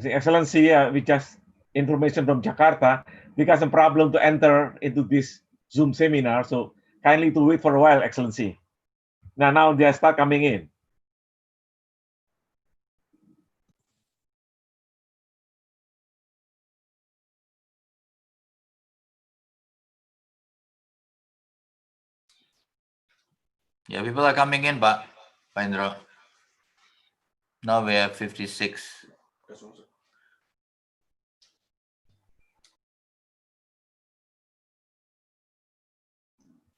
Excellency, we just information from Jakarta because a problem to enter into this Zoom seminar. So kindly to wait for a while, Excellency. Now they start coming in. Yeah, people are coming in, Pak Indro. Now we have 56.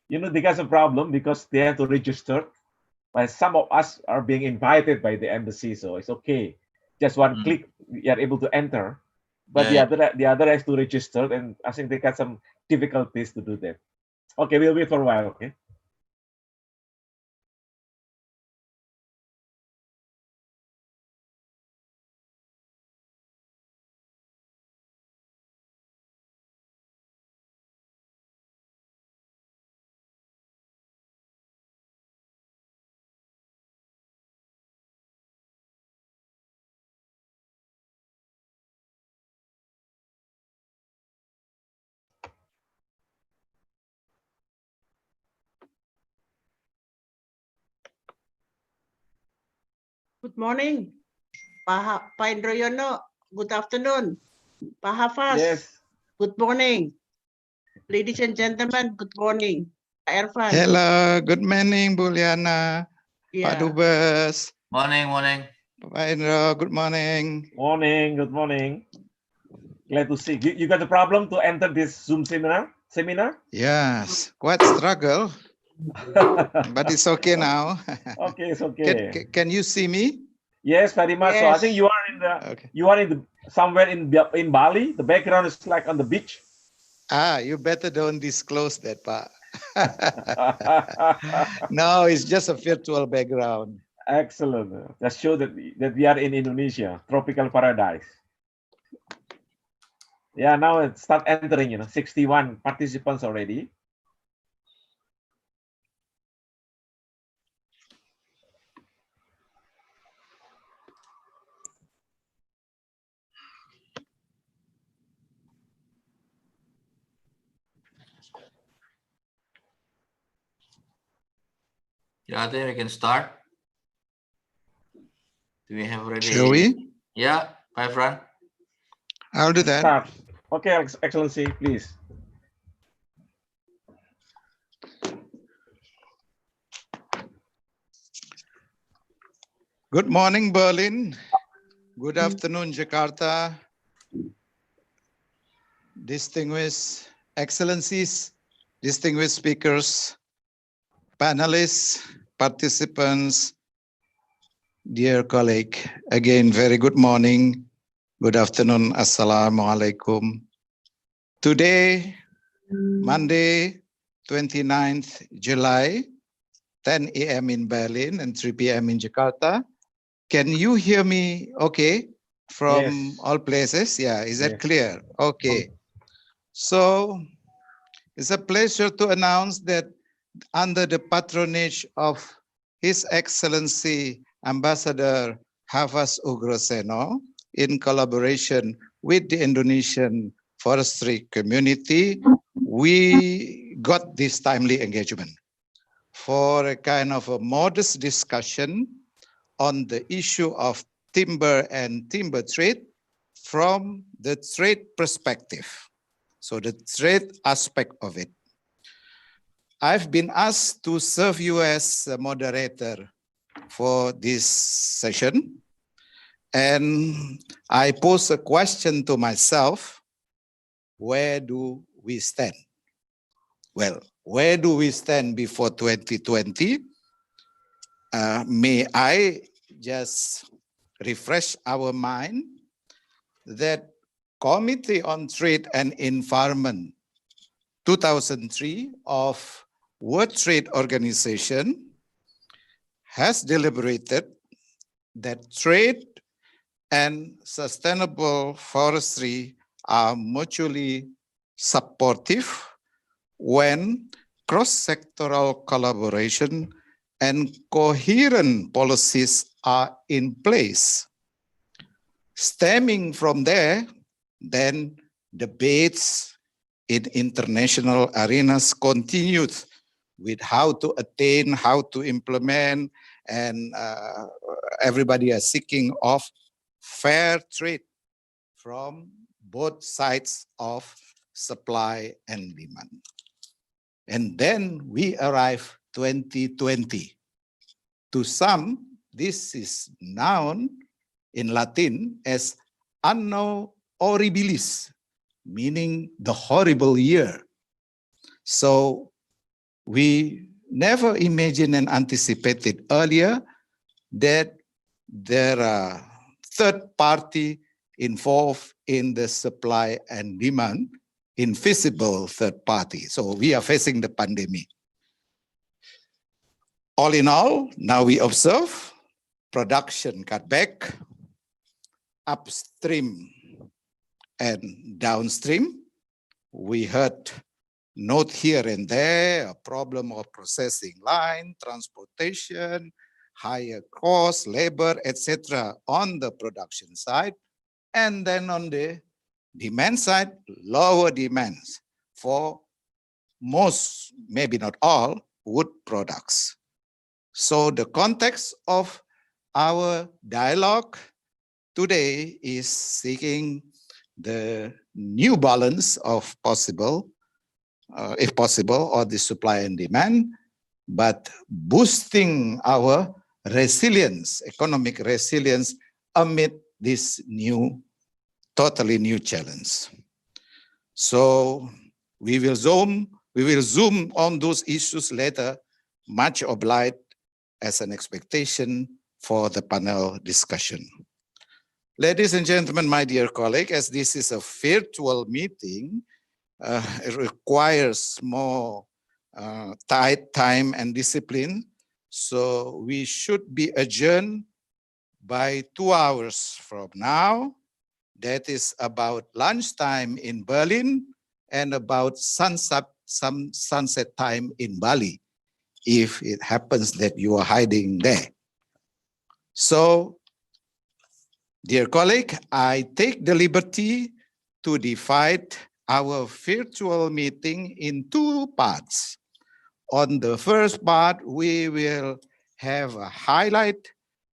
Because of problem because they have to register. But some of us are being invited by the embassy, so it's okay. Just one click, you are able to enter. But the other has to register, and I think they got some difficulties to do that. Okay, we'll wait for a while. Okay. Good morning, Pak Indroyono. Good afternoon, Pak Hafaz. Yes. Good morning, ladies and gentlemen. Good morning, Pak Ervan. Hello, good morning, Buliana. Pak Dubes. Morning. Pak Indro, good morning. Good morning. Glad to see you. You got a problem to enter this Zoom seminar? Yes, quite struggle, but it's okay now. Okay, it's okay. Can you see me? Yes, very much. Yes. So I think you are in the somewhere in Bali. The background is like on the beach. You better don't disclose that, Pak. No, it's just a virtual background. Excellent. That shows that we are in Indonesia, tropical paradise. Yeah, now it start entering, 61 participants already. Yeah, I think we can start. Do we have already? Shall we? Yeah, my friend. I'll do that. Start. Okay, Excellency, please. Good morning, Berlin. Good afternoon, Jakarta. Distinguished Excellencies, distinguished speakers, panelists, participants, dear colleague, again, very good morning, good afternoon, Assalamualaikum. Today, Monday, 29th July, 10 a.m. in Berlin and 3 p.m. in Jakarta. Can you hear me okay from all places? Yeah, is that clear? Okay. So it's a pleasure to announce that under the patronage of His Excellency Ambassador Hafaz Ugroseno, in collaboration with the Indonesian forestry community, we got this timely engagement for a kind of a modest discussion on the issue of timber and timber trade from the trade perspective. So the trade aspect of it. I've been asked to serve you as a moderator for this session. And I pose a question to myself, where do we stand? Well, where do we stand before 2020? May I just refresh our mind that Committee on Trade and Environment 2003 of World Trade Organization has deliberated that trade and sustainable forestry are mutually supportive when cross-sectoral collaboration and coherent policies are in place. Stemming from there, then debates in international arenas continued with how to attain, how to implement, and everybody is seeking of fair trade from both sides of supply and demand. And then we arrive 2020. To some, this is known in Latin as Anno Horribilis, meaning the horrible year. So we never imagined and anticipated earlier that there are third party involved in the supply and demand, invisible third party. So we are facing the pandemic. All in all, now we observe production cut back, upstream and downstream. We heard note here and there, a problem of processing line, transportation, higher cost, labor, etc. on the production side. And then on the demand side, lower demands for most, maybe not all, wood products. So the context of our dialogue today is seeking the new balance of possible, if possible, or the supply and demand, but boosting our resilience, economic resilience amid this new, totally new challenge. So we will zoom on those issues later, much obliged as an expectation for the panel discussion. Ladies and gentlemen, my dear colleague, as this is a virtual meeting, it requires more tight time and discipline. So we should be adjourned by 2 hours from now. That is about lunchtime in Berlin and about sunset time in Bali, if it happens that you are hiding there. So, dear colleague, I take the liberty to divide our virtual meeting in 2 parts. On the first part, we will have a highlight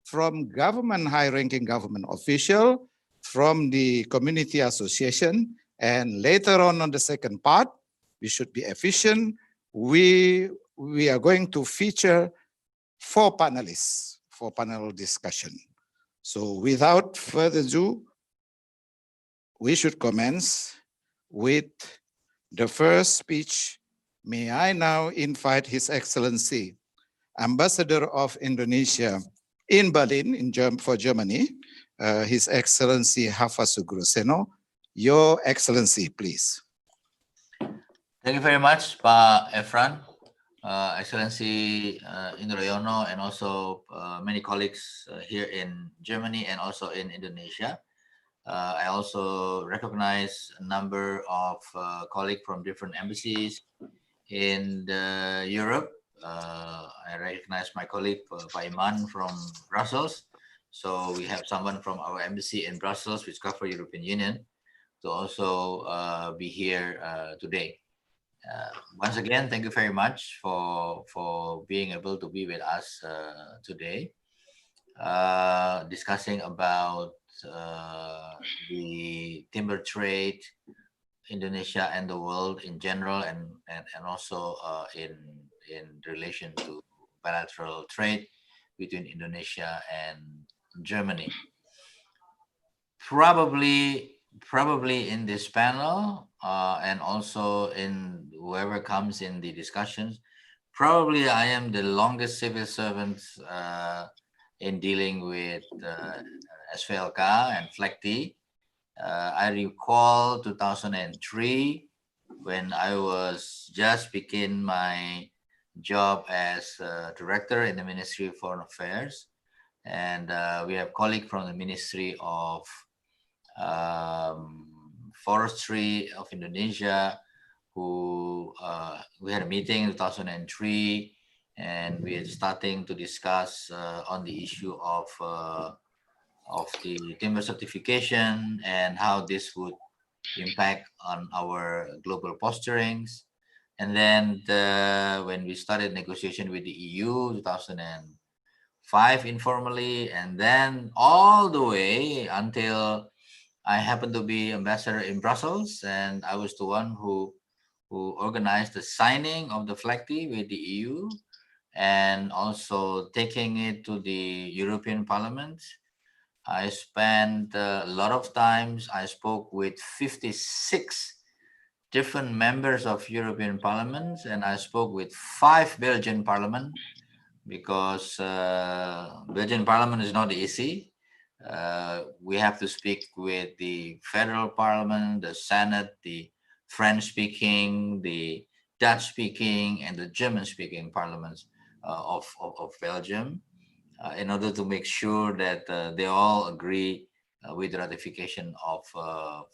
from government, high-ranking government official, from the community association, and later on the second part, we should be efficient. We are going to feature 4 panelists for panel discussion. So without further ado, we should commence with the first speech. May I now invite His Excellency, Ambassador of Indonesia in Berlin for Germany, His Excellency Hafasugroseno. Your Excellency, please. Thank you very much, Pak Efran, Excellency Indroyono, and also many colleagues here in Germany and also in Indonesia. I also recognize a number of colleagues from different embassies in Europe. I recognize my colleague Pak Iman from Brussels. So we have someone from our embassy in Brussels, which covers European Union, to also be here today. Once again, thank you very much for being able to be with us today, discussing about the timber trade, Indonesia and the world in general, and also in relation to bilateral trade between Indonesia and Germany. Probably in this panel and also in whoever comes in the discussions, probably I am the longest civil servant in dealing with SVLK and FLECT. I recall 2003 when I was just begin my job as director in the Ministry of Foreign Affairs, and we have colleagues from the Ministry of Forestry of Indonesia who we had a meeting in 2003, and we are starting to discuss on the issue of of the timber certification and how this would impact on our global posturings. And then when we started negotiation with the EU 2005 informally, and then all the way until I happened to be ambassador in Brussels, and I was the one who organized the signing of the FLEGT with the EU and also taking it to the European Parliament. I spent a lot of times. I spoke with 56 different members of European Parliament, and I spoke with 5 Belgian Parliament, because Belgian Parliament is not easy. We have to speak with the federal parliament, the Senate, the French-speaking, the Dutch-speaking, and the German-speaking parliaments of Belgium, in order to make sure that they all agree with the ratification of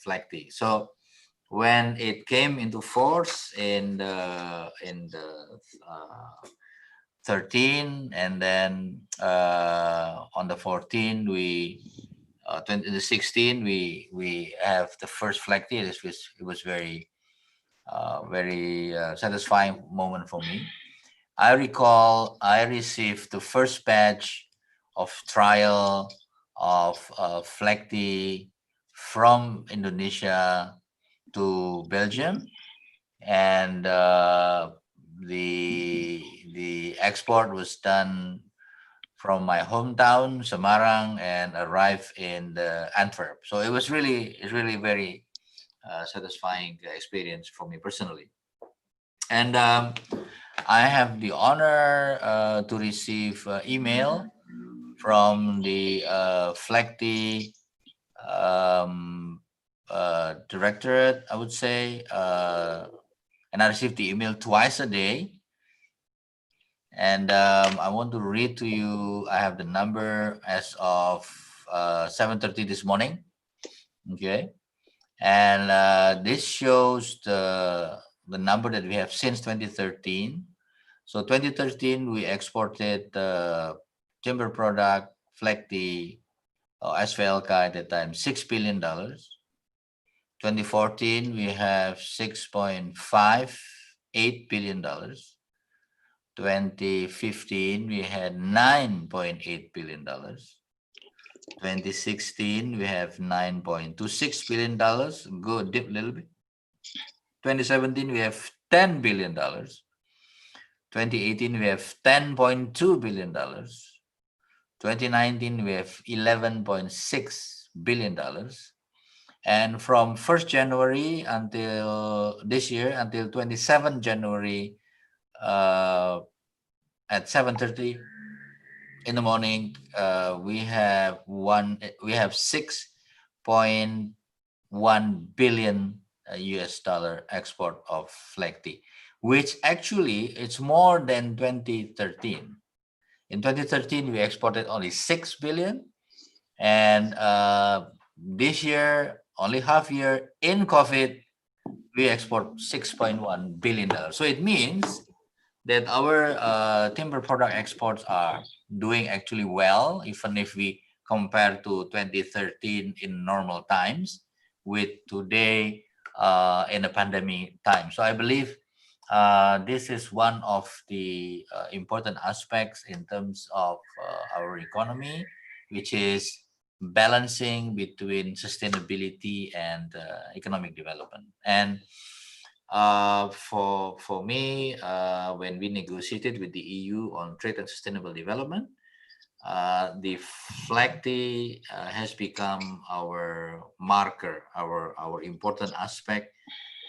FLEGT. So when it came into force in the 13, and then on the 14 we 2016 we have the first FLEGT. It was very satisfying moment for me. I recall I received the first batch of trial of FLEGT from Indonesia to Belgium, and the export was done from my hometown Semarang and arrived in Antwerp. So it was really very satisfying experience for me personally. And I have the honor to receive email from the FLEGT directorate, I would say, and I received the email twice a day. And I want to read to you. I have the number as of 7:30 this morning. Okay, and this shows the number that we have since 2013. So 2013 we exported timber product FLEGT SVLK at that time $6 billion. 2014 we have $6.58 billion. 2015 we had $9.8 billion. 2016 we have $9.26 billion. Good, dip a little bit. 2017 we have $10 billion. 2018 we have $10.2 billion. 2019 we have $11.6 billion. And from 1st January until this year, until 27 January at 7:30 in the morning, we have $6.1 billion US dollar export of FLEGT, which actually it's more than 2013. In 2013 we exported only 6 billion, and this year, only half year in COVID, we export $6.1 billion. So it means that our timber product exports are doing actually well, even if we compare to 2013 in normal times with today in a pandemic time. So I believe this is one of the important aspects in terms of our economy, which is balancing between sustainability and economic development. And for me, when we negotiated with the EU on trade and sustainable development, the FLEGT has become our marker, our important aspect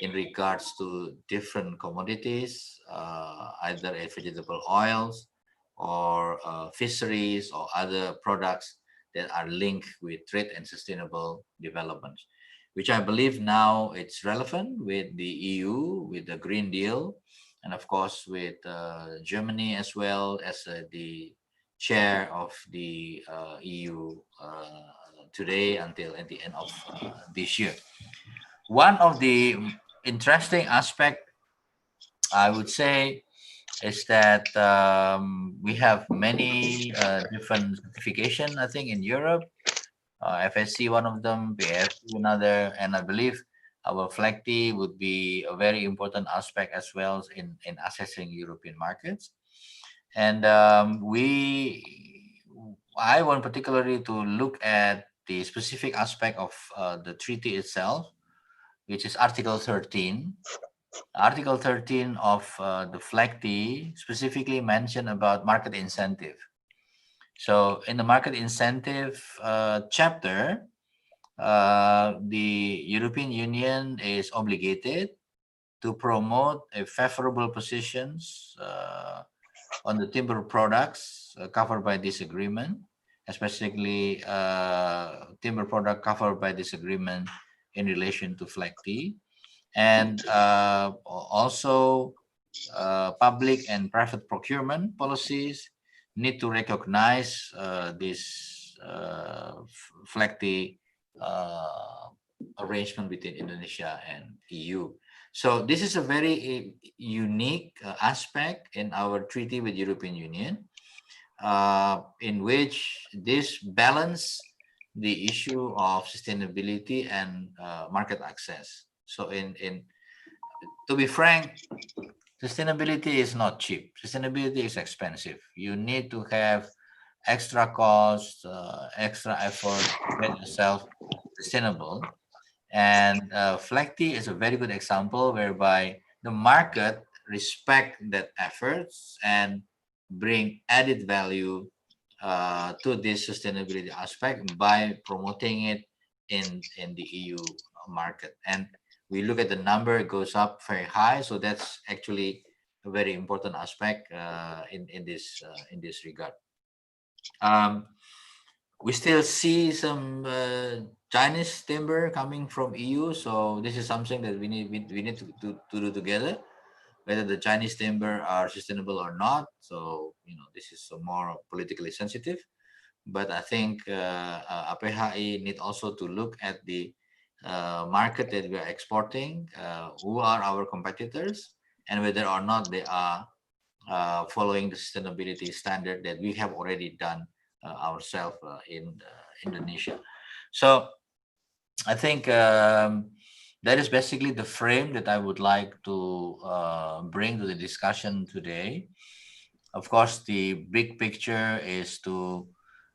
in regards to different commodities, either vegetable oils or fisheries or other products that are linked with trade and sustainable development, which I believe now it's relevant with the EU, with the Green Deal, and of course with Germany as well as the chair of the EU today until at the end of this year. One of the interesting aspect, I would say, is that we have many different certification, I think, in Europe. FSC one of them, PFC another, and I believe our FLECTI would be a very important aspect as well in assessing European markets. And I want particularly to look at the specific aspect of the treaty itself, which is Article 13. Article 13 of the FLECTI specifically mentioned about market incentive. So in the market incentive chapter, the European Union is obligated to promote a favorable positions on the timber products covered by this agreement, especially timber product covered by this agreement in relation to FLECTI, and also public and private procurement policies need to recognize this FLECTI arrangement between Indonesia and EU. So this is a very unique aspect in our treaty with European Union, in which this balance the issue of sustainability and market access. So to be frank, sustainability is not cheap. Sustainability is expensive. You need to have extra cost, extra effort to get yourself sustainable. And FLECTI is a very good example whereby the market respect that efforts and bring added value to this sustainability aspect by promoting it in the EU market. And we look at the number, it goes up very high. So that's actually a very important aspect in this regard. We still see some Chinese timber coming from EU, so this is something that we need to do together, whether the Chinese timber are sustainable or not. So this is more politically sensitive, but I think APHI need also to look at the market that we are exporting, who are our competitors, and whether or not they are following the sustainability standard that we have already done ourselves in Indonesia. So I think that is basically the frame that I would like to bring to the discussion today. Of course, the big picture is to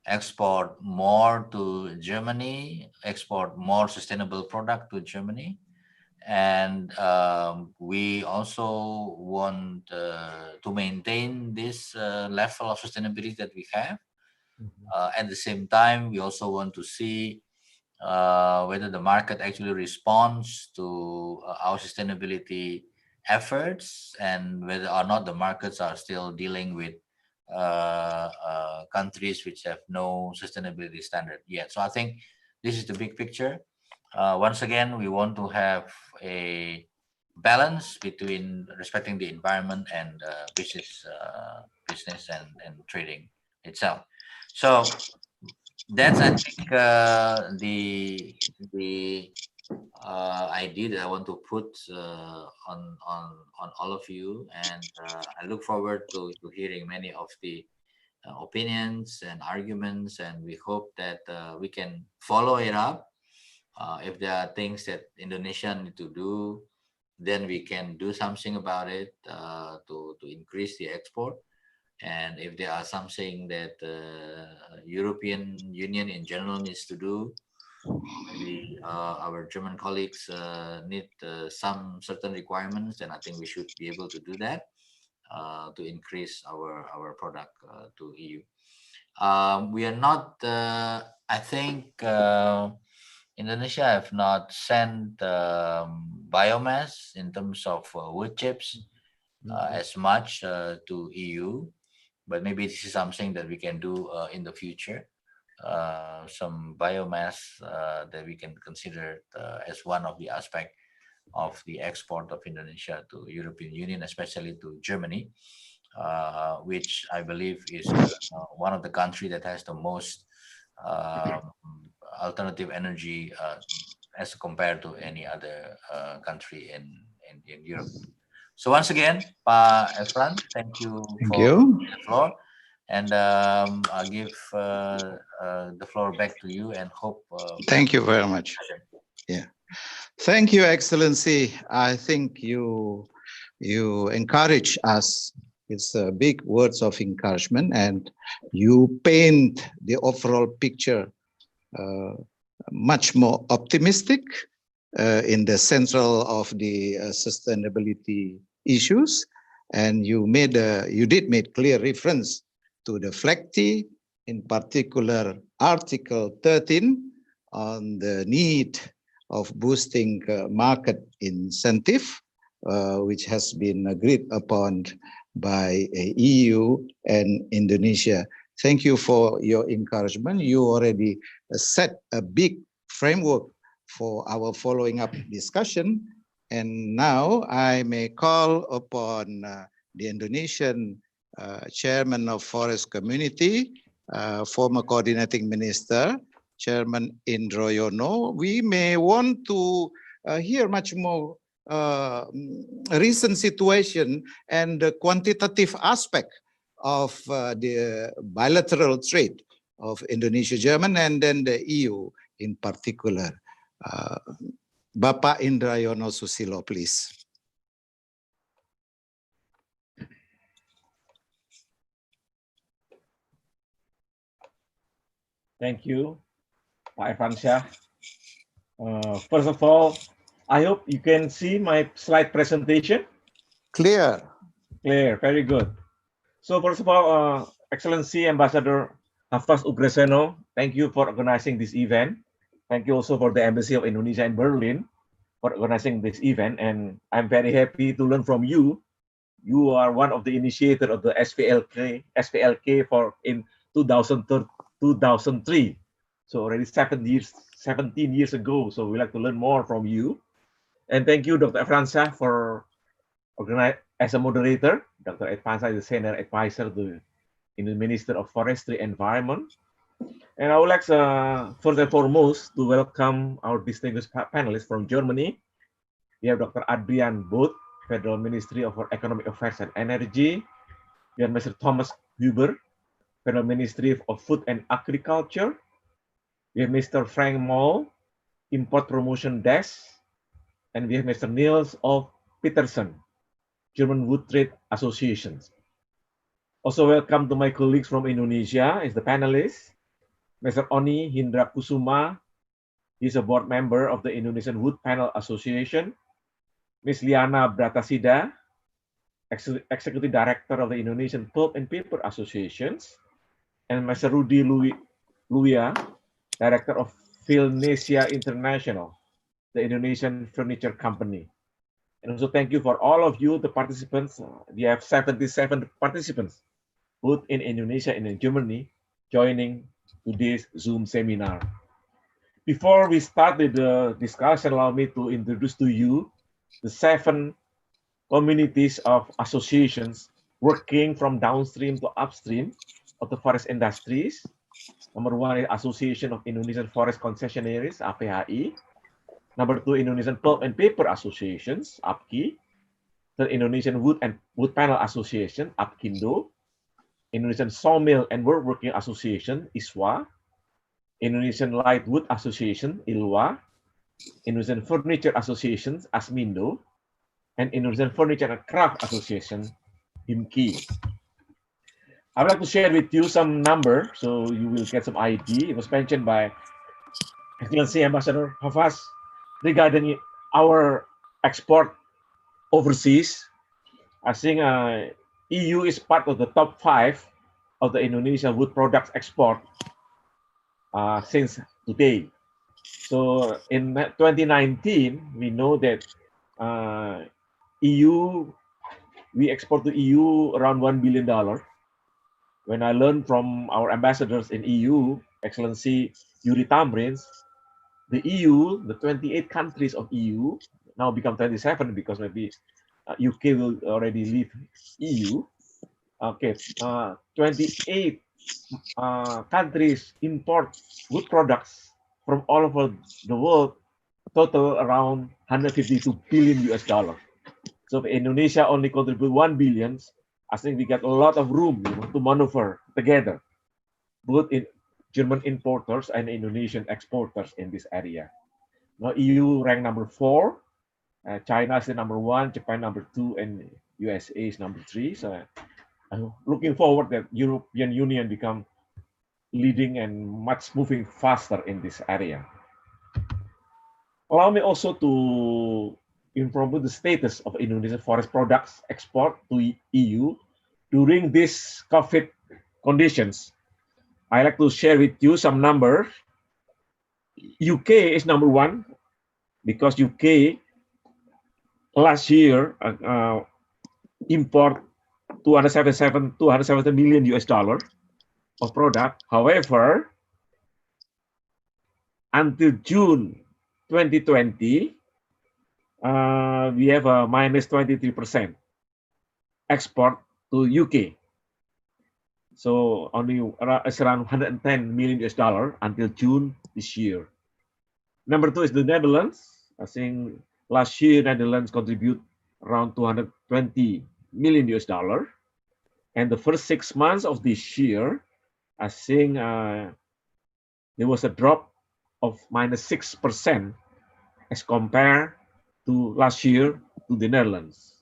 export more to Germany, export more sustainable product to Germany. And we also want to maintain this level of sustainability that we have. At the same time, we also want to see whether the market actually responds to our sustainability efforts, and whether or not the markets are still dealing with countries which have no sustainability standard yet. So I think this is the big picture. Once again, we want to have a balance between respecting the environment and business and trading itself. So that's, I think, the idea that I want to put on all of you, and I look forward to hearing many of the opinions and arguments, and we hope that we can follow it up. If there are things that Indonesia need to do, then we can do something about it to increase the export. And if there are something that European Union in general needs to do, maybe our German colleagues need some certain requirements, then I think we should be able to do that to increase our product to EU. We are not, I think Indonesia have not sent biomass in terms of wood chips as much to EU. But maybe this is something that we can do in the future. Some biomass that we can consider as one of the aspects of the export of Indonesia to European Union, especially to Germany, which I believe is one of the countries that has the most alternative energy as compared to any other country in Europe. So once again, Pak Efran, thank you for the floor. And I'll give the floor back to you and hope. Thank you very much. Yeah. Thank you, Excellency. I think you encourage us. It's big words of encouragement, and you paint the overall picture much more optimistic in the central of the sustainability issues. And you did make clear reference to the FLECT, in particular Article 13 on the need of boosting market incentive, which has been agreed upon by EU and Indonesia. Thank you for your encouragement. You already set a big framework for our following up discussion. And now I may call upon the Indonesian Chairman of Forest Community, former Coordinating Minister, Chairman Indroyono. We may want to hear much more recent situation and the quantitative aspect of the bilateral trade of Indonesia-Germany and then the EU in particular. Bapak Indroyono Susilo, please. Thank you, Pak Evansyah. First of all, I hope you can see my slide presentation. Clear. Clear, very good. So first of all, Excellency Ambassador Hafaz Ugreseno, thank you for organizing this event. Thank you also for the Embassy of Indonesia in Berlin for organizing this event. And I'm very happy to learn from you. You are one of the initiators of the SPLK in 2003. So already 17 years ago. So we like to learn more from you. And thank you, Dr. Evansyah, for organizing as a moderator. Dr. Evansyah is the senior advisor to the Minister of Forestry and Environment. And I would like first and foremost to welcome our distinguished panelists from Germany. We have Dr. Adrian Booth, Federal Ministry of Economic Affairs and Energy. We have Mr. Thomas Huber, Federal Ministry of Food and Agriculture. We have Mr. Frank Moll, Import Promotion Desk. And we have Mr. Niels of Peterson, German Wood Trade Association. Also welcome to my colleagues from Indonesia as the panelists. Mr. Oni Hindra Kusuma, he's a board member of the Indonesian Wood Panel Association. Ms. Liana Bratasida, Executive Director of the Indonesian Pulp and Paper Associations. And Mr. Rudy Luia, Director of Filnesia International, the Indonesian furniture company. And also thank you for all of you, the participants. We have 77 participants, both in Indonesia and in Germany, joining today's Zoom seminar. Before we start with the discussion, allow me to introduce to you the 7 communities of associations working from downstream to upstream of the forest industries. Number 1 is Association of Indonesian Forest Concessionaires, APHI. Number 2, Indonesian Pulp and Paper Associations, APKI. Third, Indonesian Wood and Wood Panel Association, APKINDO. Indonesian Sawmill and Woodworking Association, ISWA. Indonesian Light Wood Association, ILWA. Indonesian Furniture Associations, ASMINDO. And Indonesian Furniture and Craft Association, HIMKI. I would like to share with you some number so you will get some idea. It was mentioned by Excellency Ambassador Hafaz regarding our export overseas. I think EU is part of the top 5 of the Indonesian wood products export since today. So in 2019, we know that we export to EU around $1 billion. When I learned from our ambassadors in EU, Excellency Yuri Tamrins, the EU, the 28 countries of EU, now become 27 because maybe UK will already leave EU. Okay, 28 countries import wood products from all over the world, total around 152 billion US dollars. So if Indonesia only contribute 1 billion, I think we get a lot of room to maneuver together, both in German importers and Indonesian exporters in this area. Now EU ranked number 4, China is the number 1, Japan number 2, and USA is number 3. So I'm looking forward that European Union become leading and much moving faster in this area. Allow me also to inform you the status of Indonesian forest products export to EU during these COVID conditions. I like to share with you some numbers. UK is number 1 because UK last year import 270 million US dollar of product. However, until June 2020, we have a minus 23% export to UK. So only it's around 110 million US dollar until June this year. Number 2 is the Netherlands. I think last year Netherlands contribute around 220 million US dollar. And the first 6 months of this year, I think there was a drop of minus 6% as compared to last year to the Netherlands.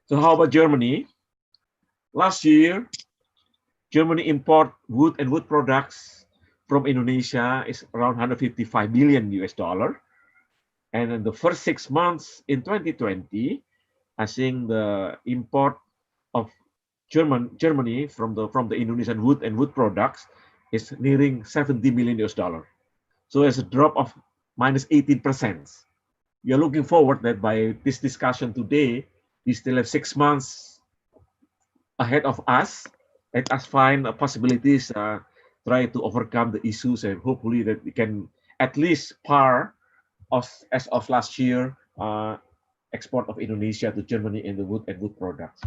So how about Germany? Last year, Germany import wood and wood products from Indonesia is around 155 million US dollar. And in the first 6 months in 2020, I think the import of Germany from the Indonesian wood and wood products is nearing 70 million US dollar. So there's a drop of minus 18%. We are looking forward that by this discussion today, we still have 6 months ahead of us. Let us find possibilities, try to overcome the issues, and hopefully that we can at least par as of last year export of Indonesia to Germany in the wood and wood products.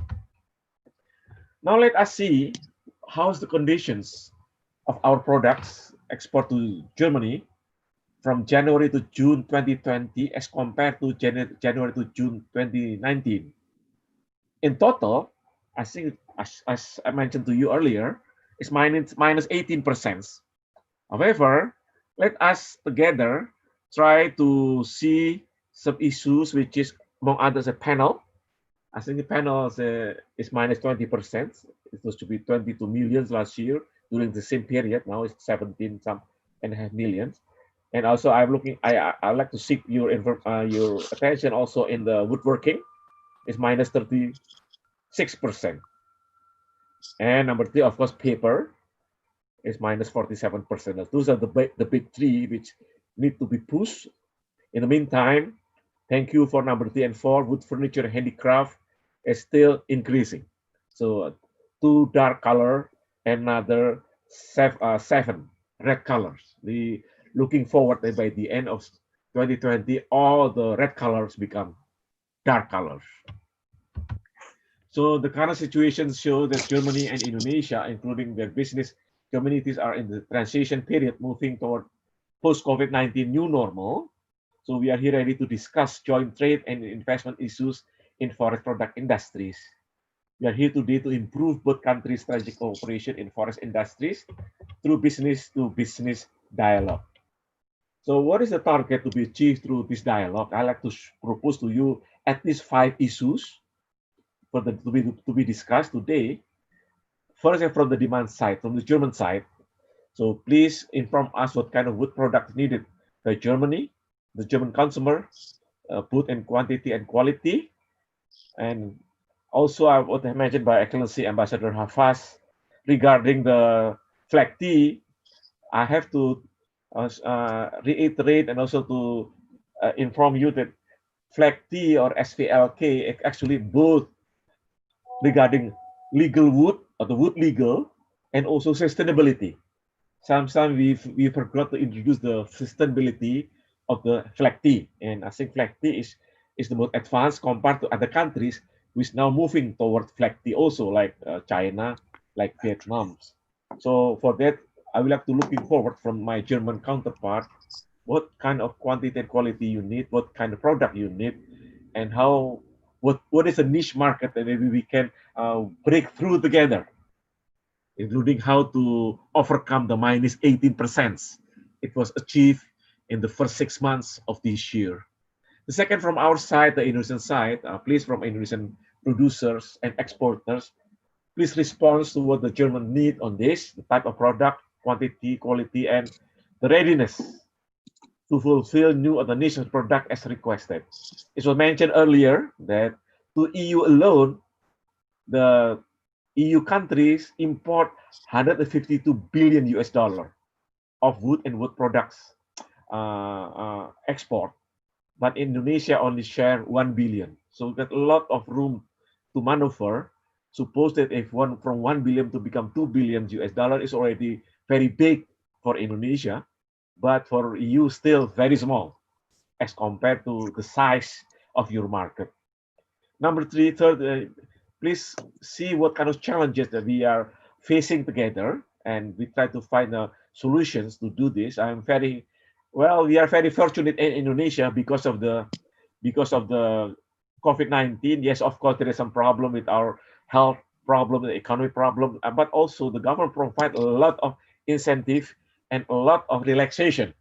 Now let us see how's the conditions of our products export to Germany from January to June 2020 as compared to January to June 2019. In total, I think, as I mentioned to you earlier, it's minus 18%. However, let us together try to see some issues, which is among others a panel. I think the panel is minus 20%. It was to be 22 millions last year during the same period. Now it's 17.5 millions. And also, I'd like to seek your attention also in the woodworking. It's minus 36%. And number 3, of course, paper is minus 47%. Those are the big 3 which need to be pushed. In the meantime, thank you for number 3 and 4. Wood furniture and handicraft is still increasing. So 2 dark color and another 7 red colors. We looking forward that by the end of 2020, all the red colors become dark colors. So the current situation shows that Germany and Indonesia, including their business communities, are in the transition period moving toward post-COVID-19 new normal. So we are here ready to discuss joint trade and investment issues in forest product industries. We are here today to improve both countries' strategic cooperation in forest industries through business-to-business dialogue. So what is the target to be achieved through this dialogue? I'd like to propose to you at least 5 issues to be discussed today. First, from the demand side, from the German side. So please inform us what kind of wood products needed by Germany, the German consumer, both in quantity and quality. And also, I would have mentioned by Excellency Ambassador Hafaz regarding the flag tea. I have to reiterate and also to inform you that flag tea or SVLK actually both regarding legal wood or the wood legal and also sustainability. Sometimes we forgot to introduce the sustainability of the flag tea, and I think flag tea is the most advanced compared to other countries, which is now moving toward flag tea also, like China, like Vietnam. So for that, I will have to looking forward from my German counterpart, what kind of quantity and quality you need, what kind of product you need, and how what is a niche market that maybe we can break through together, including how to overcome the minus 18% it was achieved in the first 6 months of this year. The second from our side, the Indonesian side, please from Indonesian producers and exporters, please respond to what the German need on this, the type of product, quantity, quality, and the readiness to fulfill new or the national product as requested. It was mentioned earlier that to EU alone, the EU countries import 152 billion US dollar of wood and wood products export, but Indonesia only share 1 billion. So we've got a lot of room to maneuver. Suppose that if from 1 billion to become 2 billion US dollar is already very big for Indonesia, but for EU still very small as compared to the size of your market. Number three, third, please see what kind of challenges that we are facing together, and we try to find solutions to do this. We are very fortunate in Indonesia because of the COVID-19. Yes, of course, there is some problem with our health problem, the economic problem, but also the government provide a lot of incentive and a lot of relaxation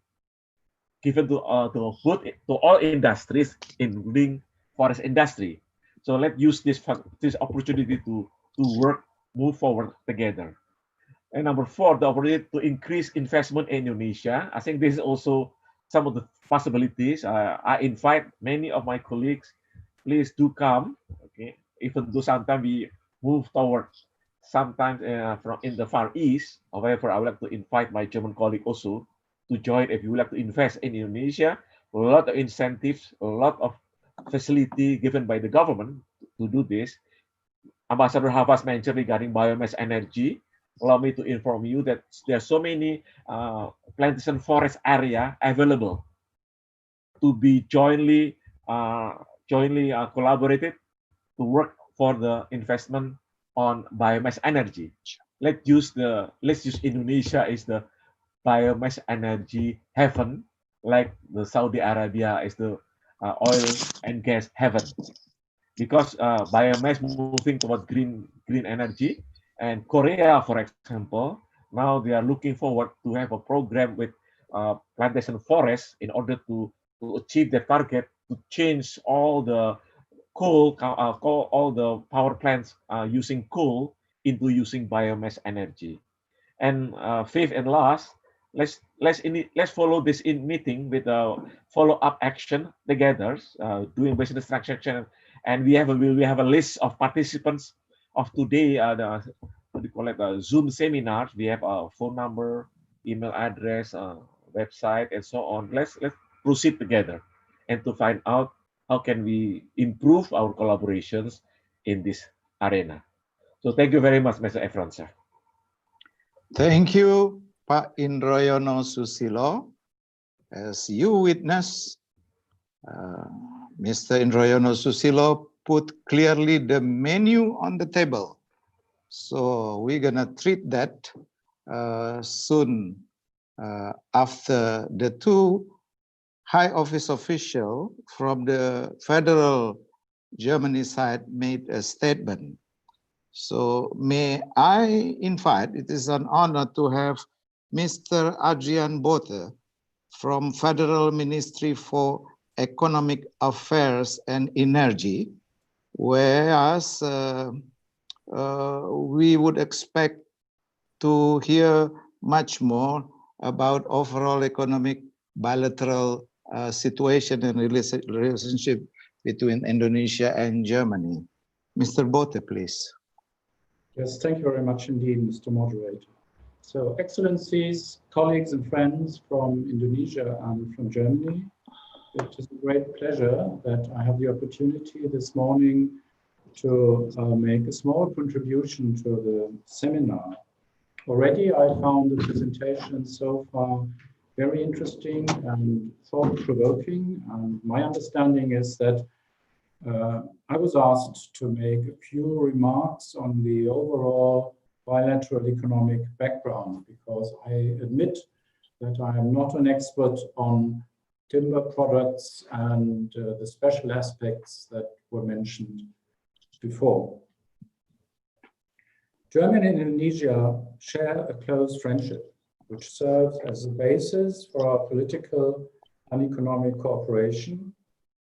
given to all industries, including forest industry. So let's use this opportunity to move forward together. And number four, the opportunity to increase investment in Indonesia. I think this is also some of the possibilities. I invite many of my colleagues, please do come. Okay, even though sometimes we move toward sometimes from in the Far East. However, I would like to invite my German colleague also to join if you would like to invest in Indonesia. A lot of incentives, a lot of facility given by the government to do this. Ambassador Havas mentioned regarding biomass energy. Allow me to inform you that there are so many plantation forest area available to be jointly collaborated to work for the investment on biomass energy. Let's use Indonesia as the biomass energy heaven, like the Saudi Arabia is the oil and gas heaven, because biomass moving towards green energy. And Korea, for example, now they are looking forward to have a program with plantation forests in order to achieve their target to change all the all the power plants using coal into using biomass energy. And fifth and last, let's follow this in meeting with a follow-up action together, doing business transaction. And we have a list of participants of today, what do you call it, Zoom seminars. We have a phone number, email address, website, and so on. Let's proceed together and to find out how can we improve our collaborations in this arena. So thank you very much, Mr. Efron, sir. Thank you, Pak Indroyono Susilo. As you witness, Mr. Indroyono Susilo put clearly the menu on the table. So we're gonna treat that soon after the two high office officials from the federal Germany side made a statement. So may I invite, it is an honor to have Mr. Adrian Bothe from Federal Ministry for Economic Affairs and Energy, whereas we would expect to hear much more about overall economic bilateral situation and relationship between Indonesia and Germany. Mr. Bothe, please. Yes, thank you very much indeed, Mr. Moderator. So, Excellencies, colleagues and friends from Indonesia and from Germany, it is a great pleasure that I have the opportunity this morning to make a small contribution to the seminar. Already I found the presentation so far very interesting and thought-provoking, and my understanding is that I was asked to make a few remarks on the overall bilateral economic background, because I admit that I am not an expert on timber products and the special aspects that were mentioned before. Germany and Indonesia share a close friendship, which serves as a basis for our political and economic cooperation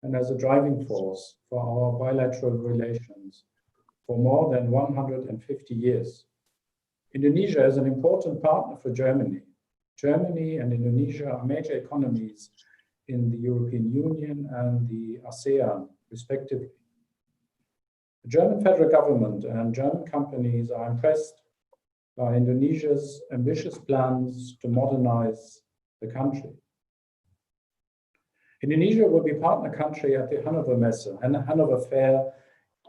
and as a driving force for our bilateral relations for more than 150 years. Indonesia is an important partner for Germany. Germany and Indonesia are major economies in the European Union and the ASEAN, respectively. The German federal government and German companies are impressed by Indonesia's ambitious plans to modernize the country. Indonesia will be partner country at the Hannover Messe and Hannover Fair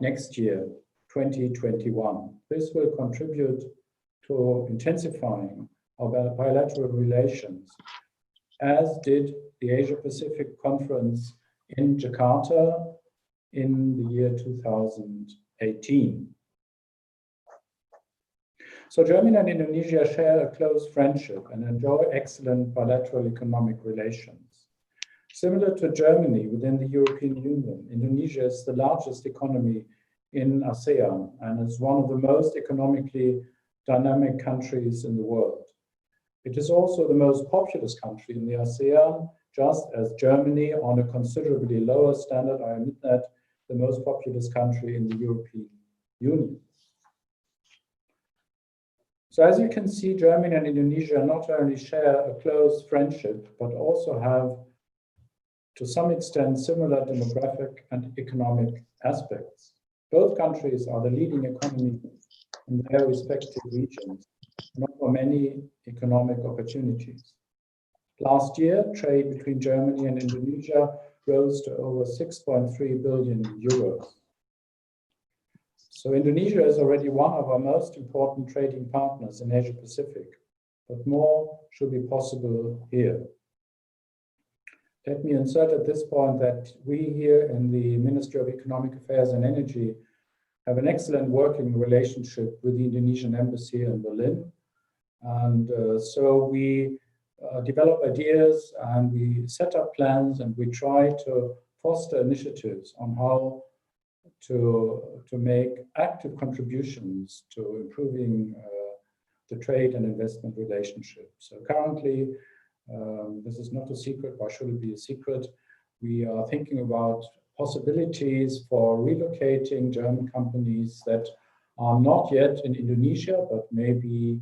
next year, 2021. This will contribute to intensifying our bilateral relations, as did the Asia-Pacific Conference in Jakarta in the year 2018. So Germany and Indonesia share a close friendship and enjoy excellent bilateral economic relations. Similar to Germany within the European Union, Indonesia is the largest economy in ASEAN and is one of the most economically dynamic countries in the world. It is also the most populous country in the ASEAN, just as Germany, on a considerably lower standard, I admit that, the most populous country in the European Union. So as you can see, Germany and Indonesia not only share a close friendship, but also have, to some extent, similar demographic and economic aspects. Both countries are the leading economy in their respective regions and offer many economic opportunities. Last year, trade between Germany and Indonesia rose to over 6.3 billion euros. So Indonesia is already one of our most important trading partners in Asia Pacific, but more should be possible here. Let me insert at this point that we here in the Ministry of Economic Affairs and Energy have an excellent working relationship with the Indonesian embassy in Berlin. And so we develop ideas and we set up plans and we try to foster initiatives on how to make active contributions to improving the trade and investment relationship. So currently, this is not a secret. Why should it be a secret? We are thinking about possibilities for relocating German companies that are not yet in Indonesia, but maybe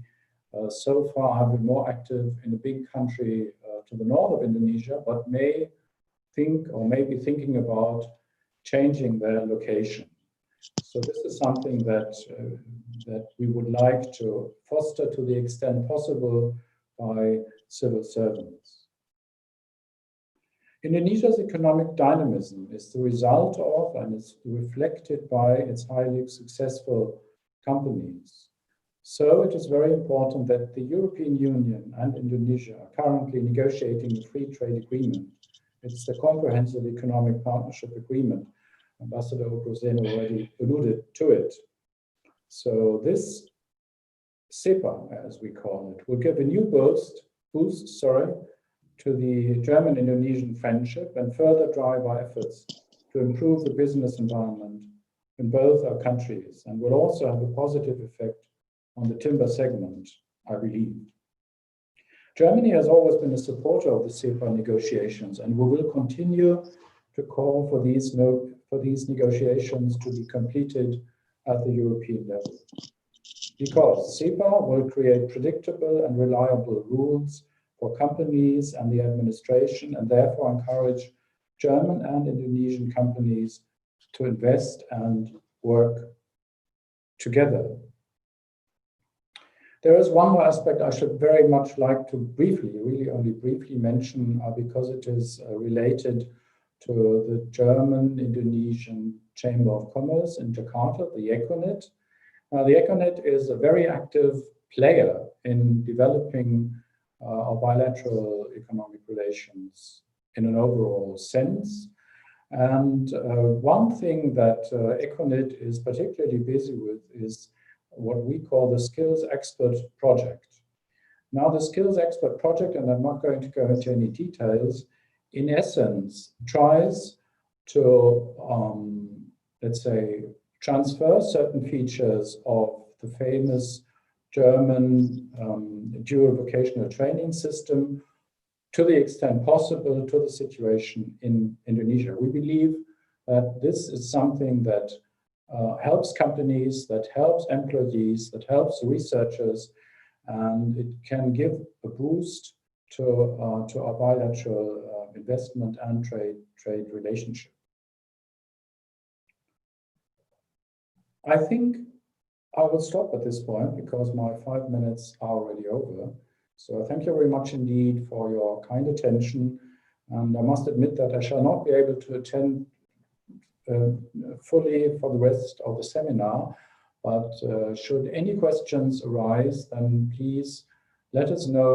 so far have been more active in a big country to the north of Indonesia, but may think or may be thinking about changing their location. So this is something that we would like to foster to the extent possible by civil servants. Indonesia's economic dynamism is the result of and is reflected by its highly successful companies. So it is very important that the European Union and Indonesia are currently negotiating a free trade agreement. It's the Comprehensive Economic Partnership Agreement. Ambassador Obrozeno already alluded to it. So this CEPA, as we call it, will give a new boost to the German-Indonesian friendship and further drive our efforts to improve the business environment in both our countries, and will also have a positive effect on the timber segment, I believe. Germany has always been a supporter of the CEPA negotiations, and we will continue to call for these negotiations to be completed at the European level. Because CEPA will create predictable and reliable rules for companies and the administration, and therefore encourage German and Indonesian companies to invest and work together. There is one more aspect I should very much like to really only briefly mention, because it is related to the German-Indonesian Chamber of Commerce in Jakarta, the ECONIT. The ECONIT is a very active player in developing our bilateral economic relations in an overall sense. And one thing that ECONIT is particularly busy with is what we call the Skills Expert Project. Now, the Skills Expert Project, and I'm not going to go into any details, in essence tries to let's say, transfer certain features of the famous German dual vocational training system to the extent possible to the situation in Indonesia. We believe that this is something that helps companies, that helps employees, that helps researchers, and it can give a boost to our bilateral investment and trade relationship. I think I will stop at this point because my 5 minutes are already over. So thank you very much indeed for your kind attention. And I must admit that I shall not be able to attend fully for the rest of the seminar, but should any questions arise, then please let us know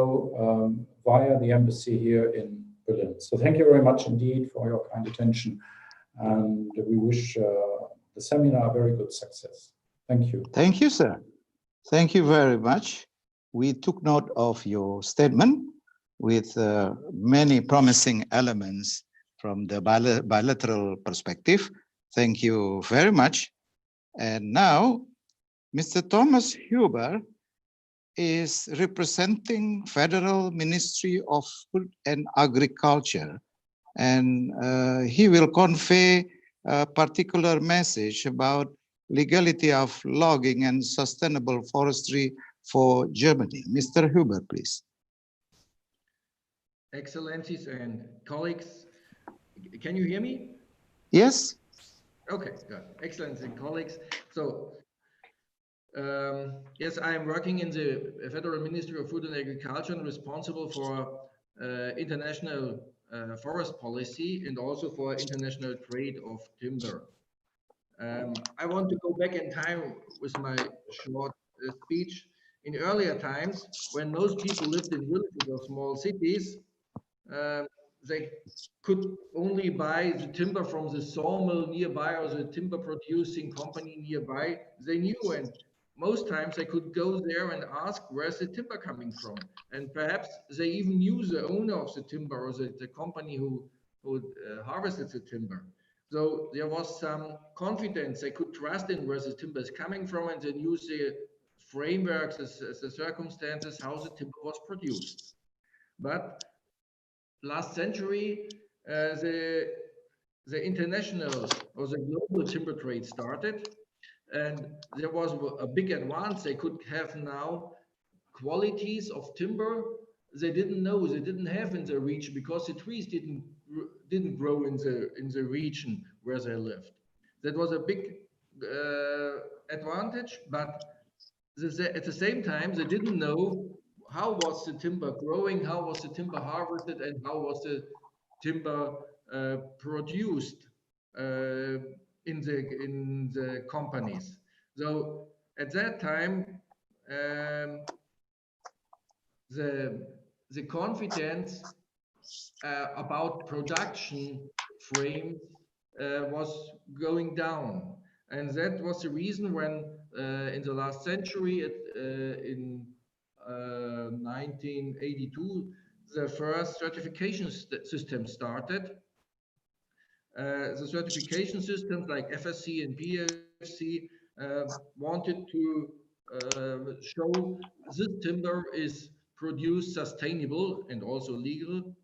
via the embassy here in Berlin. So thank you very much indeed for your kind attention, and we wish the seminar a very good success. Thank you. Thank you, sir. Thank you very much. We took note of your statement with many promising elements from the bilateral perspective. Thank you very much. And now, Mr. Thomas Huber is representing Federal Ministry of Food and Agriculture, and he will convey a particular message about legality of logging and sustainable forestry for Germany. Mr. Huber, please. Excellencies and colleagues, can you hear me? Yes. Okay, good. Excellencies and colleagues. So, yes, I am working in the Federal Ministry of Food and Agriculture and responsible for international forest policy and also for international trade of timber. I want to go back in time with my short speech. In earlier times, when most people lived in villages or small cities, they could only buy the timber from the sawmill nearby or the timber producing company nearby. They knew, and most times they could go there and ask, where's the timber coming from? And perhaps they even knew the owner of the timber or the company who harvested the timber. So there was some confidence they could trust in where the timber is coming from, and they knew the frameworks, the circumstances, how the timber was produced. But last century, the international or the global timber trade started, and there was a big advance. They could have now qualities of timber they didn't know, they didn't have in the region because the trees didn't grow in the region where they lived. That was a big advantage, but at the same time, they didn't know how was the timber growing, how was the timber harvested, and how was the timber produced in the companies. So at that time, the confidence about production frames was going down, and that was the reason when in the last century, in 1982, the first certification system started. The certification systems like FSC and BFC wanted to show this timber is produced sustainable and also legal,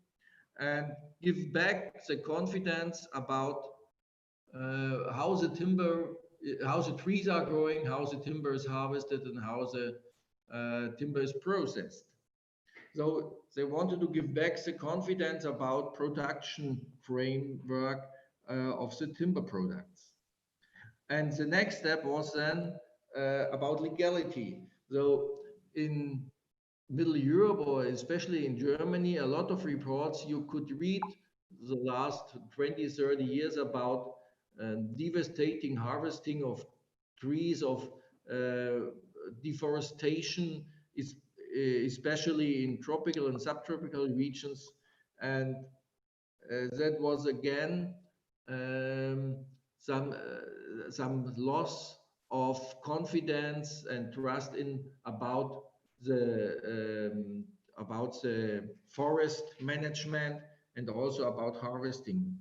and give back the confidence about how the trees are growing, how the timber is harvested, and how the timber is processed. So they wanted to give back the confidence about production framework of the timber products. And the next step was then about legality. So in Middle Europe, or especially in Germany, a lot of reports you could read the last 20, 30 years about devastating harvesting of trees, of deforestation, especially in tropical and subtropical regions. And that was again some loss of confidence and trust in about the forest management and also about harvesting.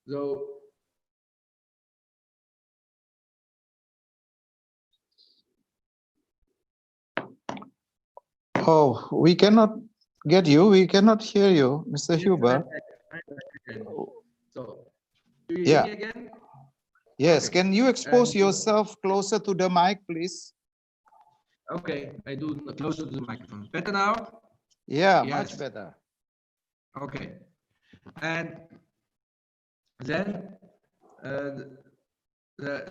So Oh, we cannot get you. We cannot hear you, Mr. Yes, Huber. I'm back again. So, do you Yeah. hear me again? Yes, Okay. can you expose And, yourself closer to the mic, please? Okay, I do closer to the microphone. Better now? Yeah, Yes. much better. Okay. And then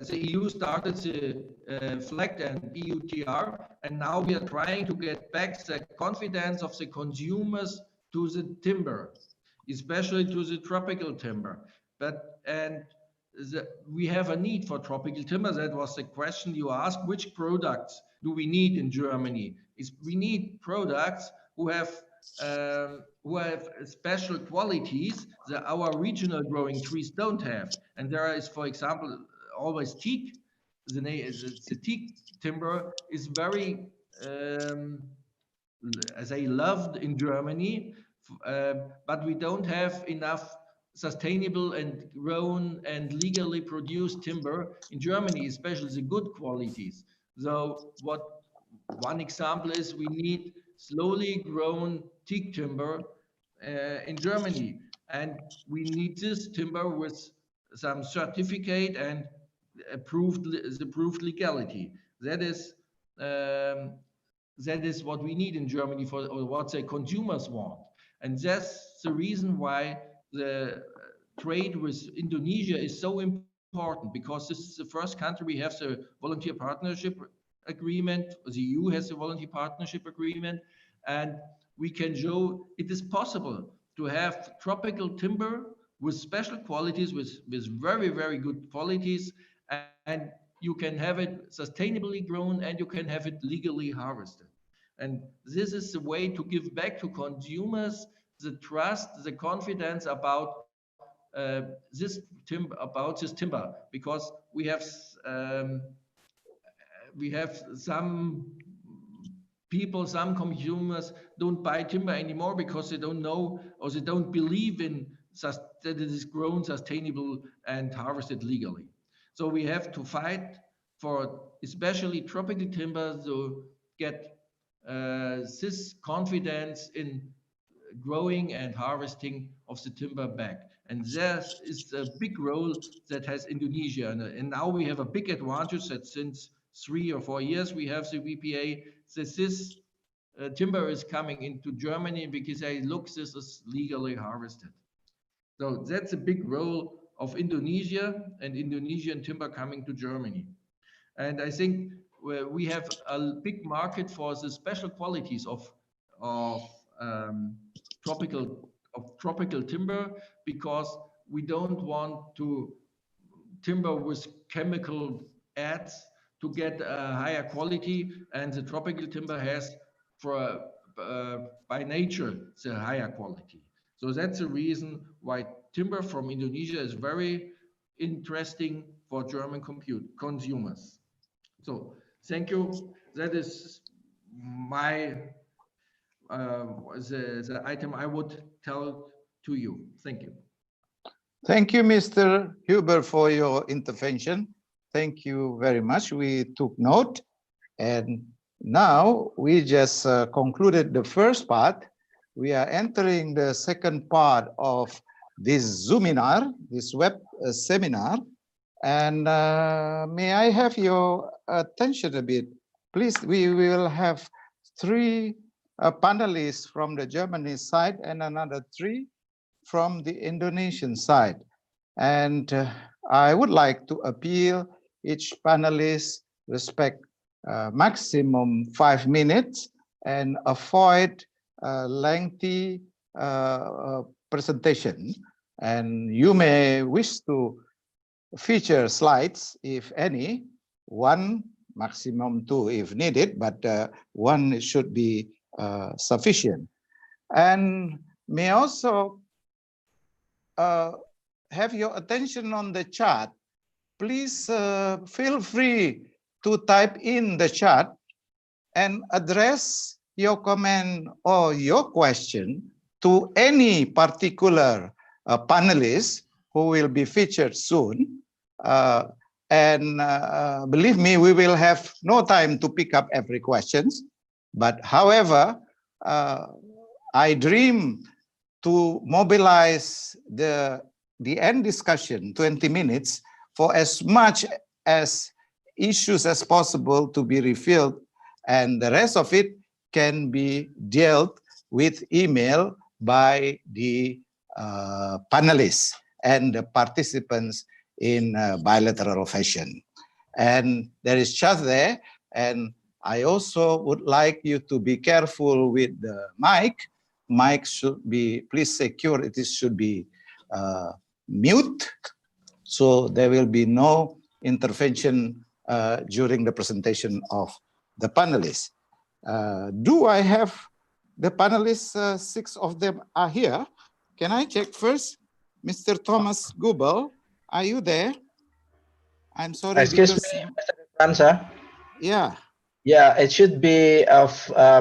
the EU started the FLEGT and EUTR, and now we are trying to get back the confidence of the consumers to the timber, especially to the tropical timber. We have a need for tropical timber. That was the question you asked. Which products do we need in Germany? We need products who have special qualities that our regional growing trees don't have. And there is, for example, always teak. The teak timber is very, as I loved in Germany, but we don't have enough sustainable and grown and legally produced timber in Germany, especially the good qualities. So one example is we need slowly grown teak timber in Germany, and we need this timber with some certificate and approved legality. That is what we need in Germany or what the consumers want. And that's the reason why the trade with Indonesia is so important, because this is the first country we have the volunteer partnership agreement. The EU has a volunteer partnership agreement, and we can show it is possible to have tropical timber with special qualities, with very, very good qualities, and you can have it sustainably grown and you can have it legally harvested. And this is the way to give back to consumers the trust, the confidence about this timber, because we have some people, some consumers don't buy timber anymore because they don't know or they don't believe in that it is grown sustainable and harvested legally. So we have to fight for especially tropical timber to get this confidence in growing and harvesting of the timber back. And there is a big role that has Indonesia. And now we have a big advantage that since 3 or 4 years we have the VPA, that this timber is coming into Germany because this is legally harvested. So that's a big role of Indonesia and Indonesian timber coming to Germany. And I think we have a big market for the special qualities of tropical timber, because we don't want to timber with chemical adds to get a higher quality, and the tropical timber has by nature the higher quality. So that's the reason why timber from Indonesia is very interesting for German consumers. So thank you. That is my the item I would tell to you. Thank you. Thank you, Mr. Huber, for your intervention. Thank you very much. We took note. And now we just concluded the first part. We are entering the second part of this Zoominar, this web seminar. And may I have your attention a bit? Please, we will have 3 panelists from the Germany side and another 3 from the Indonesian side. And I would like to appeal each panelist respect maximum 5 minutes and avoid lengthy presentation. And you may wish to feature slides, if any, 1, maximum 2 if needed, but 1 should be sufficient. And may also have your attention on the chat. Please feel free to type in the chat and address your comment or your question to any particular panelist who will be featured soon. Believe me, we will have no time to pick up every question. But however, I dream to mobilize the end discussion, 20 minutes, for as much as issues as possible to be refilled, and the rest of it can be dealt with email by the panelists and the participants in bilateral fashion. And there is chat there, and I also would like you to be careful with the mic. Mic should be, please secure it should be mute, so there will be no intervention during the presentation of the panelists. Do I have the panelists? 6 of them are here. Can I check first? Mr. Thomas Gubel, are you there? I'm sorry. Excuse because, me, Mr. Franza. Yeah. Yeah, it should be of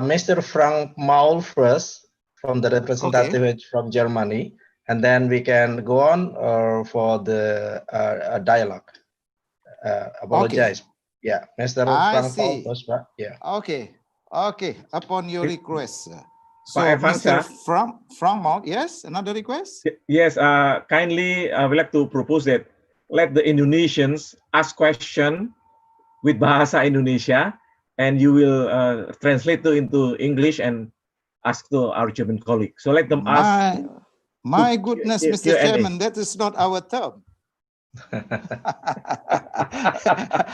Mr. Frank Maul first, from the representative from Germany, and then we can go on for the dialogue. Apologize. Yeah, Mr. Frank Maul first, right? Yeah. Okay. Upon your request. So, Pak Evansa, Mr. Frank Maul, yes, another request? Yes, kindly, I would like to propose that let the Indonesians ask question with Bahasa Indonesia, and you will translate into English and ask to our German colleague. So let them ask. My goodness, Mr. Chairman, that is not our term.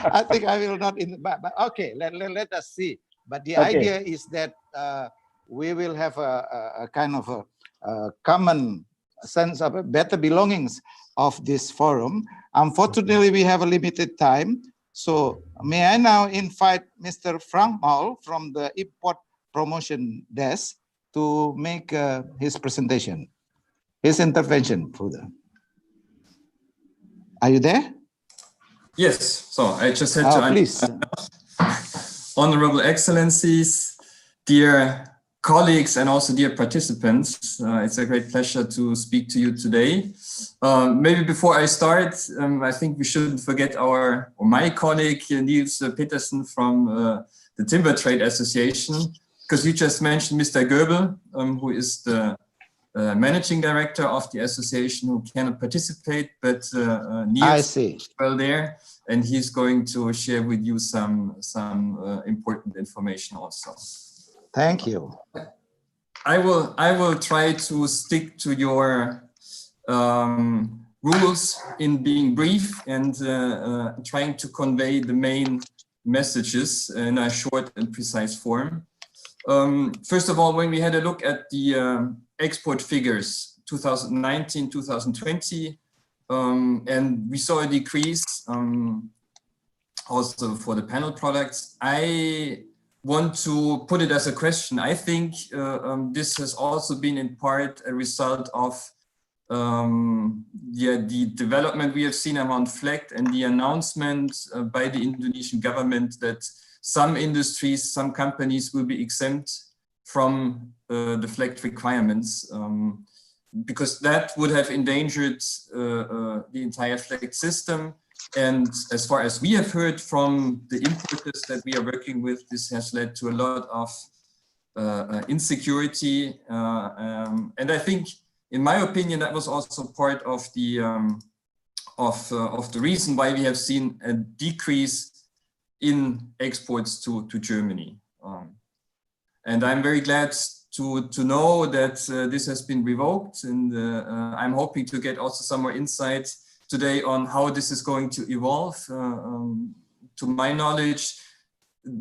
I think I will not. But okay, let us see. But the idea is that we will have a kind of a common sense of better belongings of this forum. Unfortunately, we have a limited time. So may I now invite Mr. Frank Maul from the Import Promotion Desk to make his presentation, his intervention further. Are you there? Yes, so I just had to please. Honorable Excellencies, dear colleagues and also dear participants, it's a great pleasure to speak to you today. Maybe before I start, I think we shouldn't forget my colleague Niels Petersen from the Timber Trade Association, because you just mentioned Mr. Goebel, who is the managing director of the association, who cannot participate, but Niels is well there, and he's going to share with you some important information also. Thank you. I will try to stick to your rules in being brief and trying to convey the main messages in a short and precise form. First of all, when we had a look at the export figures 2019, 2020, and we saw a decrease also for the panel products, I want to put it as a question. I think this has also been in part a result of the development we have seen around FLEGT and the announcement by the Indonesian government that some industries, some companies will be exempt from the FLEGT requirements, because that would have endangered the entire FLEGT system. And as far as we have heard from the importers that we are working with, this has led to a lot of insecurity. And I think, in my opinion, that was also part of the reason why we have seen a decrease in exports to Germany. And I'm very glad to know that this has been revoked, and I'm hoping to get also some more insight today on how this is going to evolve. To my knowledge,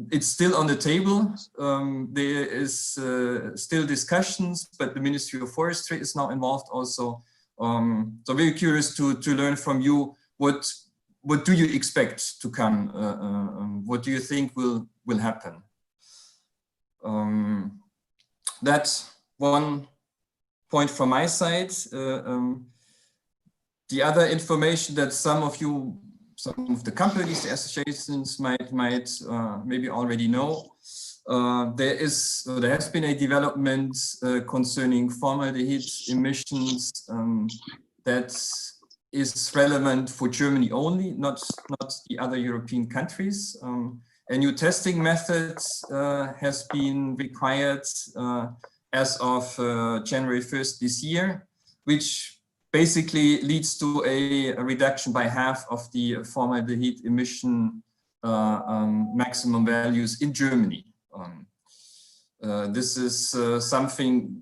it's still on the table. There is still discussions, but the Ministry of Forestry is now involved also. So very curious to learn from you, what do you expect to come? What do you think will happen? That's one point from my side. The other information that some of the companies, the associations might maybe already know, there has been a development concerning formaldehyde emissions that is relevant for Germany only, not the other European countries. A new testing method has been required as of January 1st this year, which basically leads to a reduction by half of the formaldehyde emission maximum values in Germany. This is something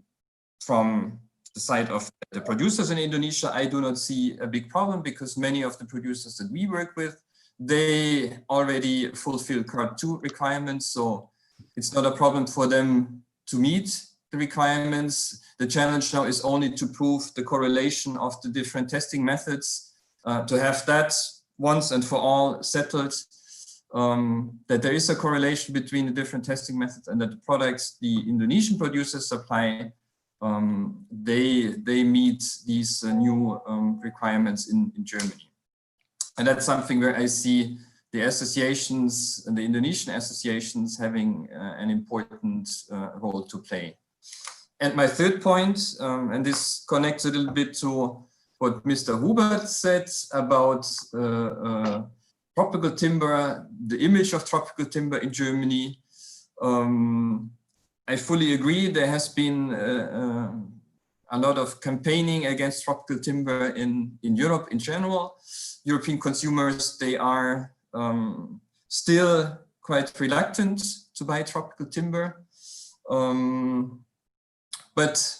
from the side of the producers in Indonesia. I do not see a big problem because many of the producers that we work with, they already fulfill CARD 2 requirements. So it's not a problem for them to meet the requirements. The challenge now is only to prove the correlation of the different testing methods, to have that once and for all settled, that there is a correlation between the different testing methods and that the products the Indonesian producers supply, they meet these new requirements in Germany. And that's something where I see the associations and the Indonesian associations having an important role to play. And my third point, and this connects a little bit to what Mr. Hubert said about tropical timber, the image of tropical timber in Germany. I fully agree. There has been a lot of campaigning against tropical timber in Europe in general. European consumers, they are still quite reluctant to buy tropical timber. But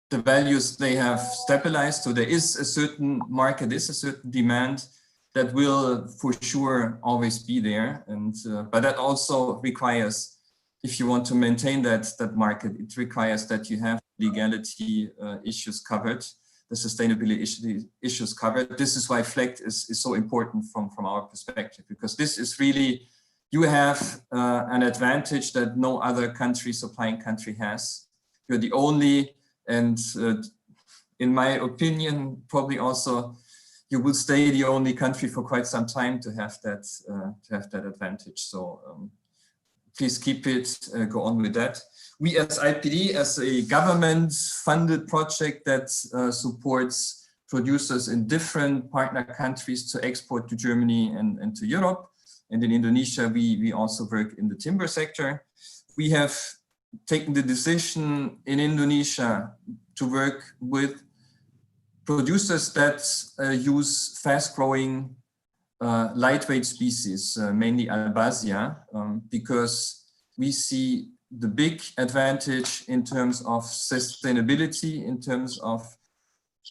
the values, they have stabilized. So there is a certain market, is a certain demand that will for sure always be there. And but that also requires, if you want to maintain that market, it requires that you have legality issues covered, the sustainability issues covered. This is why FLEGT is so important from our perspective, because this is really, you have an advantage that no other country, supplying country has. You're the only, and in my opinion, probably also, you will stay the only country for quite some time to have that advantage. So please keep it, go on with that. We as IPD, as a government-funded project that supports producers in different partner countries to export to Germany and to Europe. And in Indonesia, we also work in the timber sector. We have taken the decision in Indonesia to work with producers that use fast-growing lightweight species, mainly Albasia, because we see the big advantage in terms of sustainability, in terms of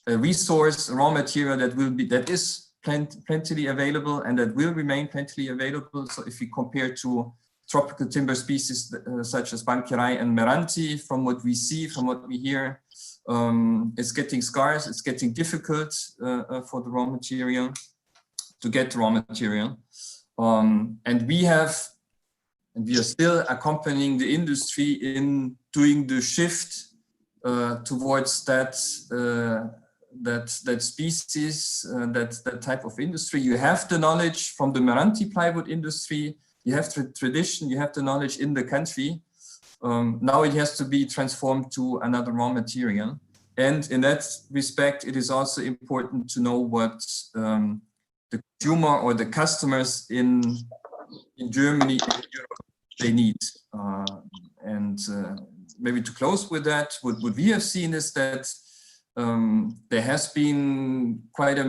a resource, raw material that is plentifully available and that will remain plentifully available. So if we compare to tropical timber species such as Bangkirai and Meranti, from what we see, from what we hear, it's getting scarce, it's getting difficult for the raw material, to get raw material. And we are still accompanying the industry in doing the shift towards that species, that type of industry. You have the knowledge from the Meranti plywood industry, you have the tradition, you have the knowledge in the country. Now it has to be transformed to another raw material. And in that respect, it is also important to know what the consumer or the customers in Germany and Europe, they need. And maybe to close with that, what we have seen is that there has been quite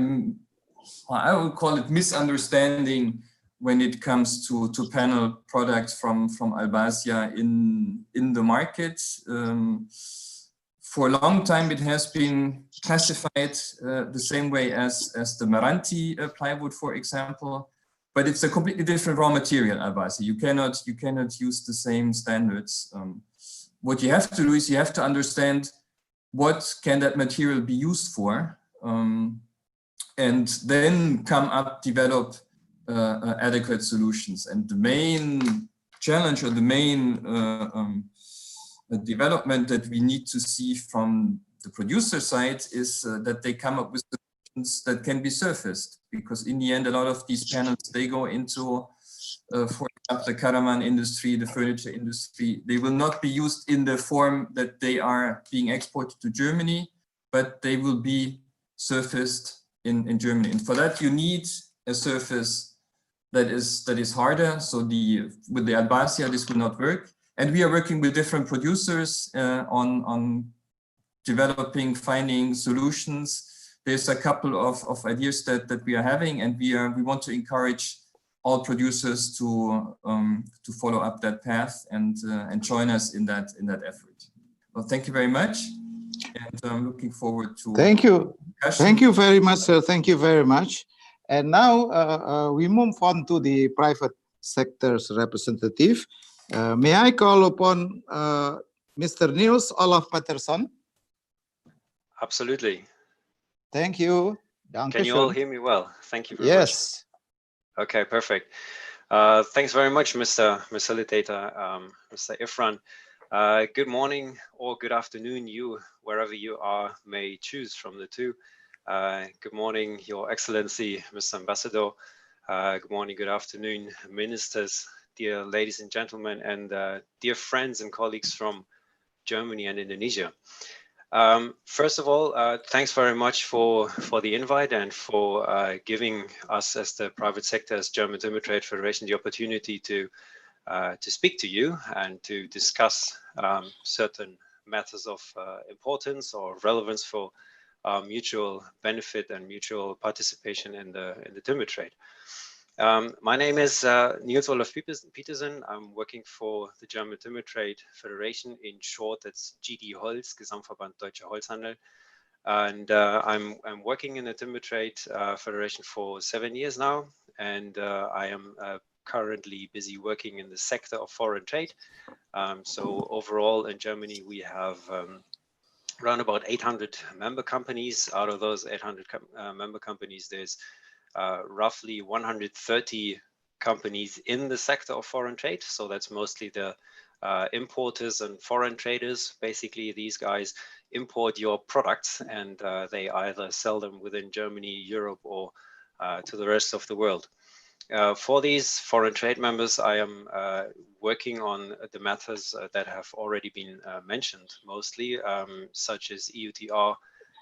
I would call it misunderstanding when it comes to panel products from Albasia in the market. For a long time, it has been classified the same way as the Meranti plywood, for example, but it's a completely different raw material, Albasia. You cannot use the same standards. What you have to do is you have to understand what can that material be used for, and then develop adequate solutions. And the main challenge or the main development that we need to see from the producer side is that they come up with solutions that can be surfaced, because in the end, a lot of these panels, they go into, for example, the caravan industry, the furniture industry. They will not be used in the form that they are being exported to Germany, but they will be surfaced in Germany. And for that, you need a surface that is harder. So with the Albacia, this will not work. And we are working with different producers on developing, finding solutions. There's a couple of ideas that we are having, and we want to encourage all producers to follow up that path and join us in that effort. Well, thank you very much, and I'm looking forward to. Thank you. Thank you very much, sir. Thank you very much. And now we move on to the private sector's representative. May I call upon Mr. Niels Olaf Patterson? Absolutely. Thank you. Can you all hear me well? Thank you very much. Okay, perfect. Thanks very much, Mr. Facilitator, Mr. Ifran. Good morning or good afternoon, you, wherever you are, may choose from the two. Good morning, Your Excellency, Mr. Ambassador. Good morning, good afternoon, ministers, dear ladies and gentlemen, and dear friends and colleagues from Germany and Indonesia. First of all, thanks very much for the invite and for giving us as the private sector, as German Timber Trade Federation, the opportunity to speak to you and to discuss certain matters of importance or relevance for mutual benefit and mutual participation in the timber trade. My name is Niels Olaf Petersen. I'm working for the German Timber Trade Federation. In short, that's GD Holz, Gesamtverband Deutscher Holzhandel. And I'm working in the Timber Trade Federation for 7 years now. And I am currently busy working in the sector of foreign trade. So overall in Germany, we have around about 800 member companies. Out of those 800 member companies, there's roughly 130 companies in the sector of foreign trade. So that's mostly the importers and foreign traders. Basically, these guys import your products and they either sell them within Germany, Europe, or to the rest of the world. For these foreign trade members, I am working on the matters that have already been mentioned, mostly, such as EUTR,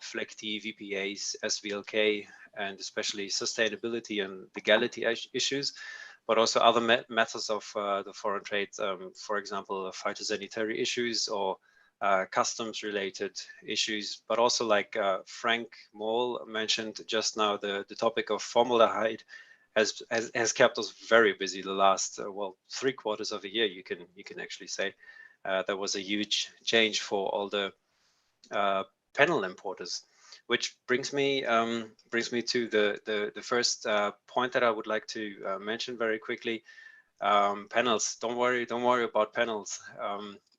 FLECT, VPAs, SVLK, and especially sustainability and legality issues, but also other matters of the foreign trade, for example, phytosanitary issues or customs-related issues, but also like Frank Moll mentioned just now, the topic of formaldehyde has kept us very busy the last, well, 3 quarters of the year, you can actually say. There was a huge change for all the panel importers, which brings me to the first point that I would like to mention very quickly. Panels, don't worry about panels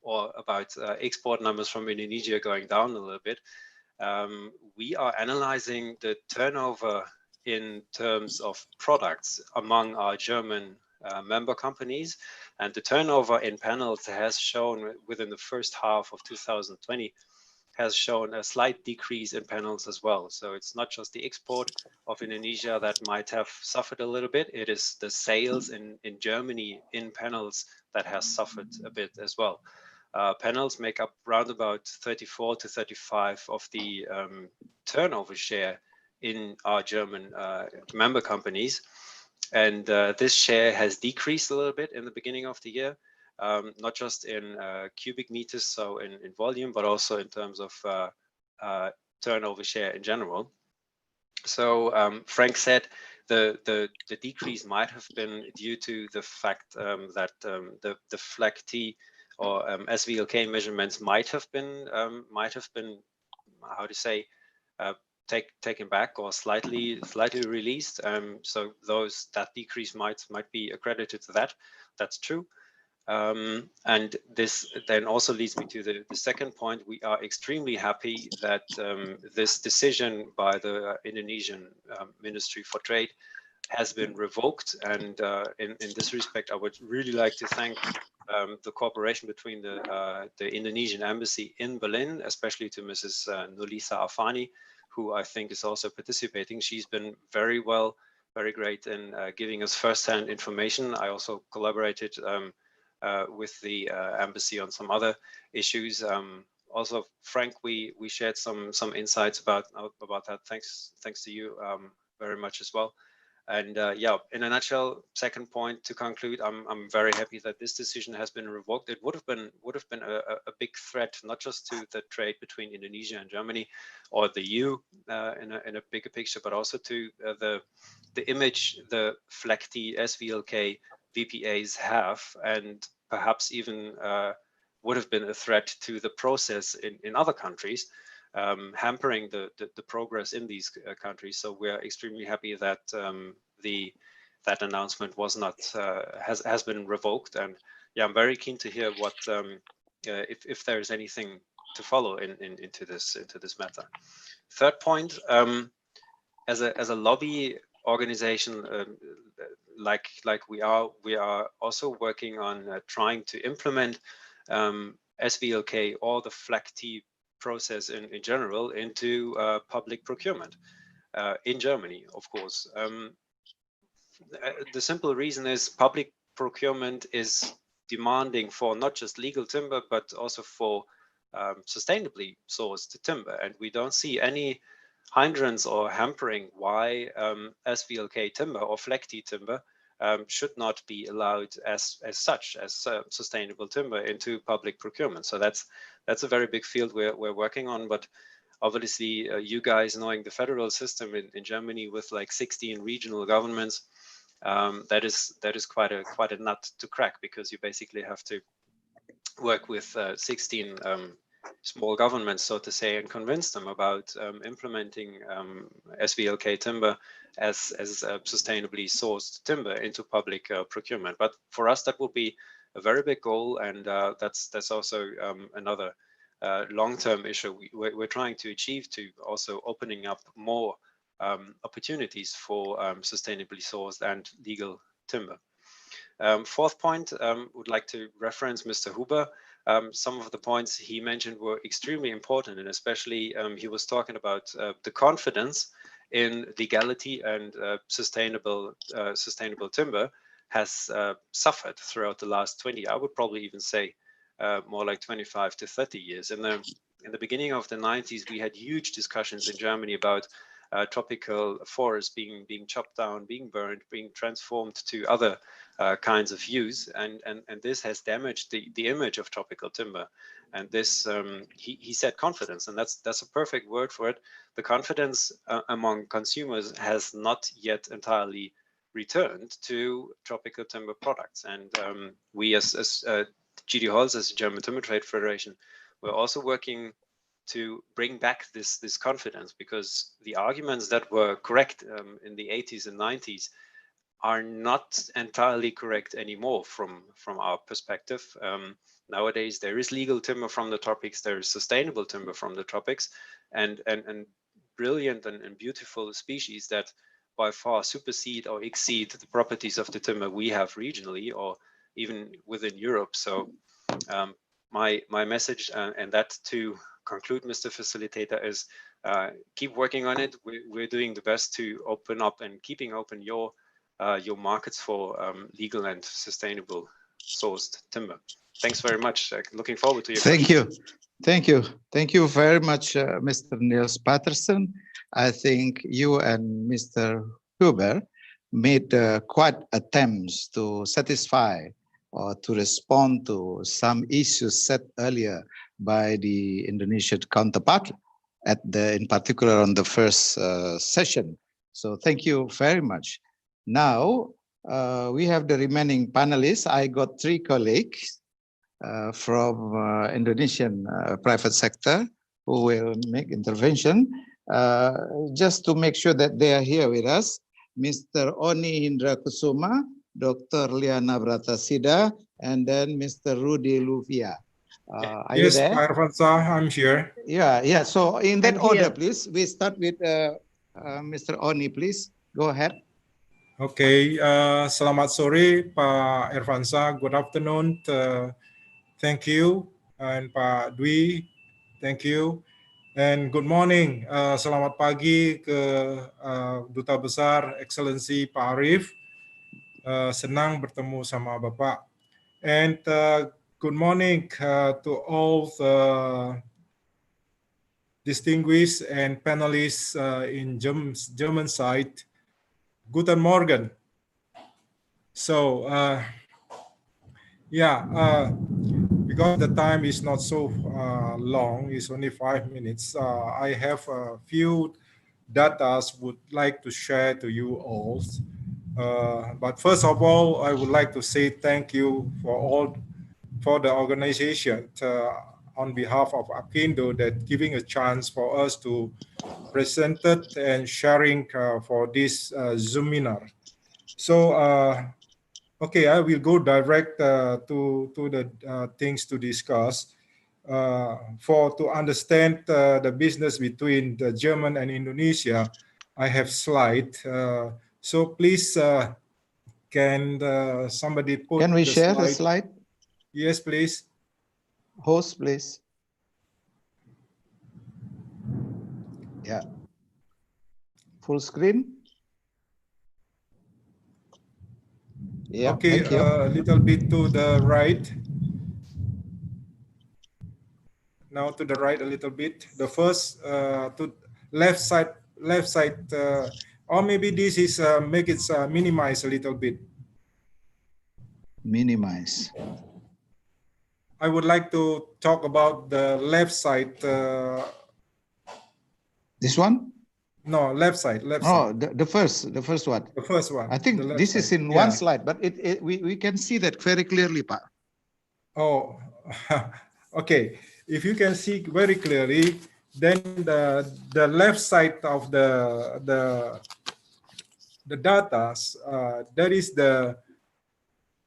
or about export numbers from Indonesia going down a little bit. We are analyzing the turnover in terms of products among our German member companies, and the turnover in panels has shown within the first half of 2020 has shown a slight decrease in panels as well. So it's not just the export of Indonesia that might have suffered a little bit, it is the sales in Germany in panels that has suffered a bit as well. Panels make up round about 34 to 35 of the turnover share in our German member companies. And this share has decreased a little bit in the beginning of the year. Not just in cubic meters, so in volume, but also in terms of turnover share in general. So Frank said the decrease might have been due to the fact that the FLECT or SVLK measurements might have been how to say taken back or slightly released. So that decrease might be accredited to that. That's true. And this then also leads me to the second point. We are extremely happy that this decision by the Indonesian Ministry for Trade has been revoked. And in this respect, I would really like to thank the cooperation between the Indonesian embassy in Berlin, especially to Mrs. Nulisa Afani, who I think is also participating. She's been very great in giving us firsthand information. I also collaborated with the embassy on some other issues. Also, Frank, we shared some insights about that. Thanks to you very much as well. And yeah, in a nutshell, second point to conclude, I'm very happy that this decision has been revoked. It would have been a big threat, not just to the trade between Indonesia and Germany or the EU in a bigger picture, but also to the image the FLECT, SVLK VPAs have, and perhaps even would have been a threat to the process in other countries, hampering the progress in these countries. So we're extremely happy that that announcement was not has been revoked. And yeah, I'm very keen to hear what if there is anything to follow into this matter. Third point, as a lobby organization, like we are also working on trying to implement SVLK or the FLECT process in general into public procurement in Germany, of course. The simple reason is public procurement is demanding for not just legal timber, but also for sustainably sourced timber. And we don't see any hindrance or hampering why SVLK timber or FLECT timber should not be allowed as such as sustainable timber into public procurement. So that's a very big field we're working on. But obviously, you guys knowing the federal system in Germany with like 16 regional governments, that is quite a nut to crack, because you basically have to work with 16 small governments, so to say, and convince them about implementing SVLK timber as sustainably sourced timber into public procurement. But for us, that will be a very big goal, and that's also another long-term issue we're trying to achieve, to also opening up more opportunities for sustainably sourced and legal timber. Fourth point, would like to reference Mr. Huber. Some of the points he mentioned were extremely important, and especially he was talking about the confidence in legality and sustainable timber has suffered throughout the last 20, I would probably even say more like 25 to 30 years. In the beginning of the 90s, we had huge discussions in Germany about tropical forests being chopped down, being burned, being transformed to other kinds of use, and this has damaged the image of tropical timber. And this he said confidence, and that's a perfect word for it. The confidence among consumers has not yet entirely returned to tropical timber products, and we as GD Holz, as German Timber Trade Federation, we're also working to bring back this confidence, because the arguments that were correct in the 80s and 90s are not entirely correct anymore from our perspective. Nowadays, there is legal timber from the tropics, there is sustainable timber from the tropics, and brilliant and beautiful species that by far supersede or exceed the properties of the timber we have regionally or even within Europe. So my message, and that to conclude, Mr. Facilitator, is keep working on it. We're doing the best to open up and keeping open your markets for legal and sustainable sourced timber. Thanks very much. Looking forward to your questions. Thank you very much, Mr. Niels Patterson. I think you and Mr. Huber made quite attempts to satisfy or to respond to some issues set earlier by the Indonesian counterpart, in particular on the first session. So thank you very much. Now we have the remaining panelists. I got 3 colleagues from Indonesian private sector who will make intervention. Just to make sure that they are here with us, Mr. Oni Indra Kusuma, Dr. Liana Bratasida, and then Mr. Rudy Luvia. Are you there? Yes, Pak Irfansyah, I'm here. Yeah. So in that order, please. We start with Mr. Oni, please. Go ahead. Okay. Selamat sore, Pak Irfansyah. Good afternoon. Thank you. And Pak Dwi, thank you. And good morning. Selamat pagi ke Duta Besar Excellency Pak Arif. Senang bertemu sama Bapak. And good morning to all the distinguished and panelists in German side. Guten Morgen. So, yeah, because the time is not so long, it's only 5 minutes. I have a few data would like to share to you all. But first of all, I would like to say thank you for the organization on behalf of Apindo that giving a chance for us to present it and sharing for this Zoom seminar. So, okay, I will go direct to the things to discuss. To understand the business between the German and Indonesia, I have slide. So please, can somebody put Can we the share slide? the slide? Yes, please. Host, please. Yeah. Full screen. Yeah, Okay, thank you. a little bit to the right. Now to the right a little bit. The first to left side, or maybe this is make it minimize a little bit. Minimize. I would like to talk about the left side. This one? No, left side. Oh, the first one. The first one. I think this is in one slide, but we can see that very clearly, Pak. Oh, okay. If you can see very clearly, then the left side of the data, that is the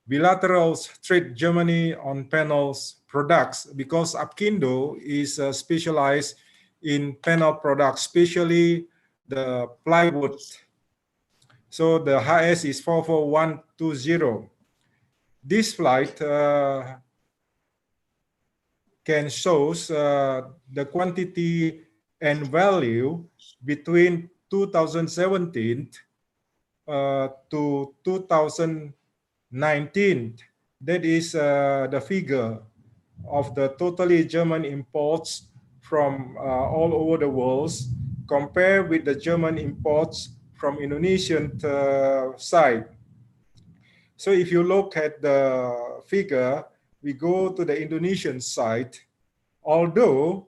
bilateral trade Germany on panels products, because Apkindo is specialized in panel products, especially the plywood. So the HS is 44120. This slide can shows the quantity and value between 2017 to 2019. That is the figure of the totally German imports from all over the world, compared with the German imports from Indonesian side. So if you look at the figure, we go to the Indonesian side, although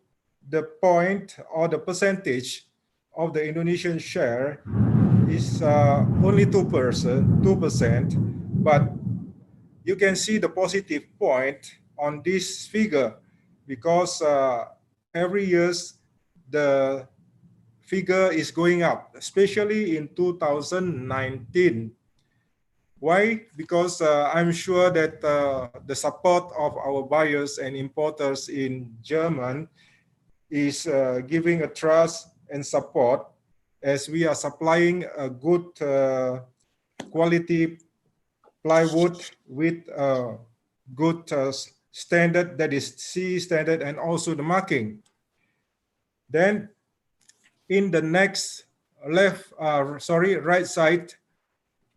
the point or the percentage of the Indonesian share is only 2%, but you can see the positive point on this figure, because every year the figure is going up, especially in 2019. Why? Because I'm sure that the support of our buyers and importers in Germany is giving a trust and support, as we are supplying a good quality plywood with good standard, that is CE standard, and also the marking. Then in the next right side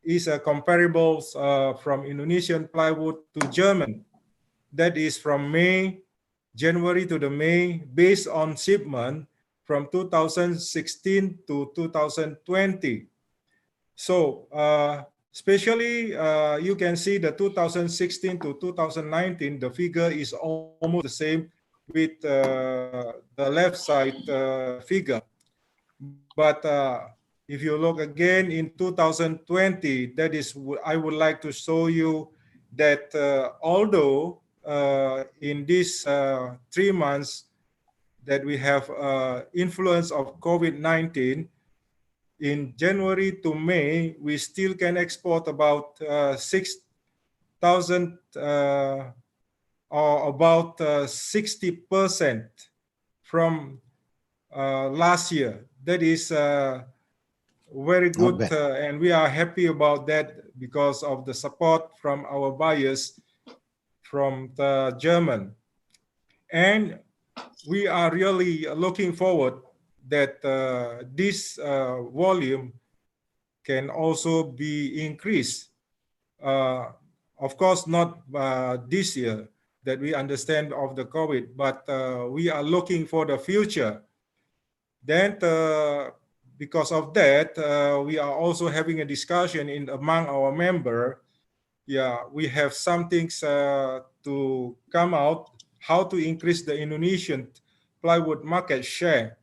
is a comparable from Indonesian plywood to German. That is from January to the May, based on shipment from 2016 to 2020. So especially you can see the 2016 to 2019, the figure is almost the same with the left side figure. But if you look again in 2020, that is, I would like to show you that although in these 3 months that we have influence of COVID-19, in January to May, we still can export about 6,000 or about 60% from last year. That is very good, and we are happy about that because of the support from our buyers from the German. And we are really looking forward that this volume can also be increased. Of course, not this year, that we understand of the COVID, but we are looking for the future. Then because of that, we are also having a discussion among our member. Yeah, we have some things to come out, how to increase the Indonesian plywood market share.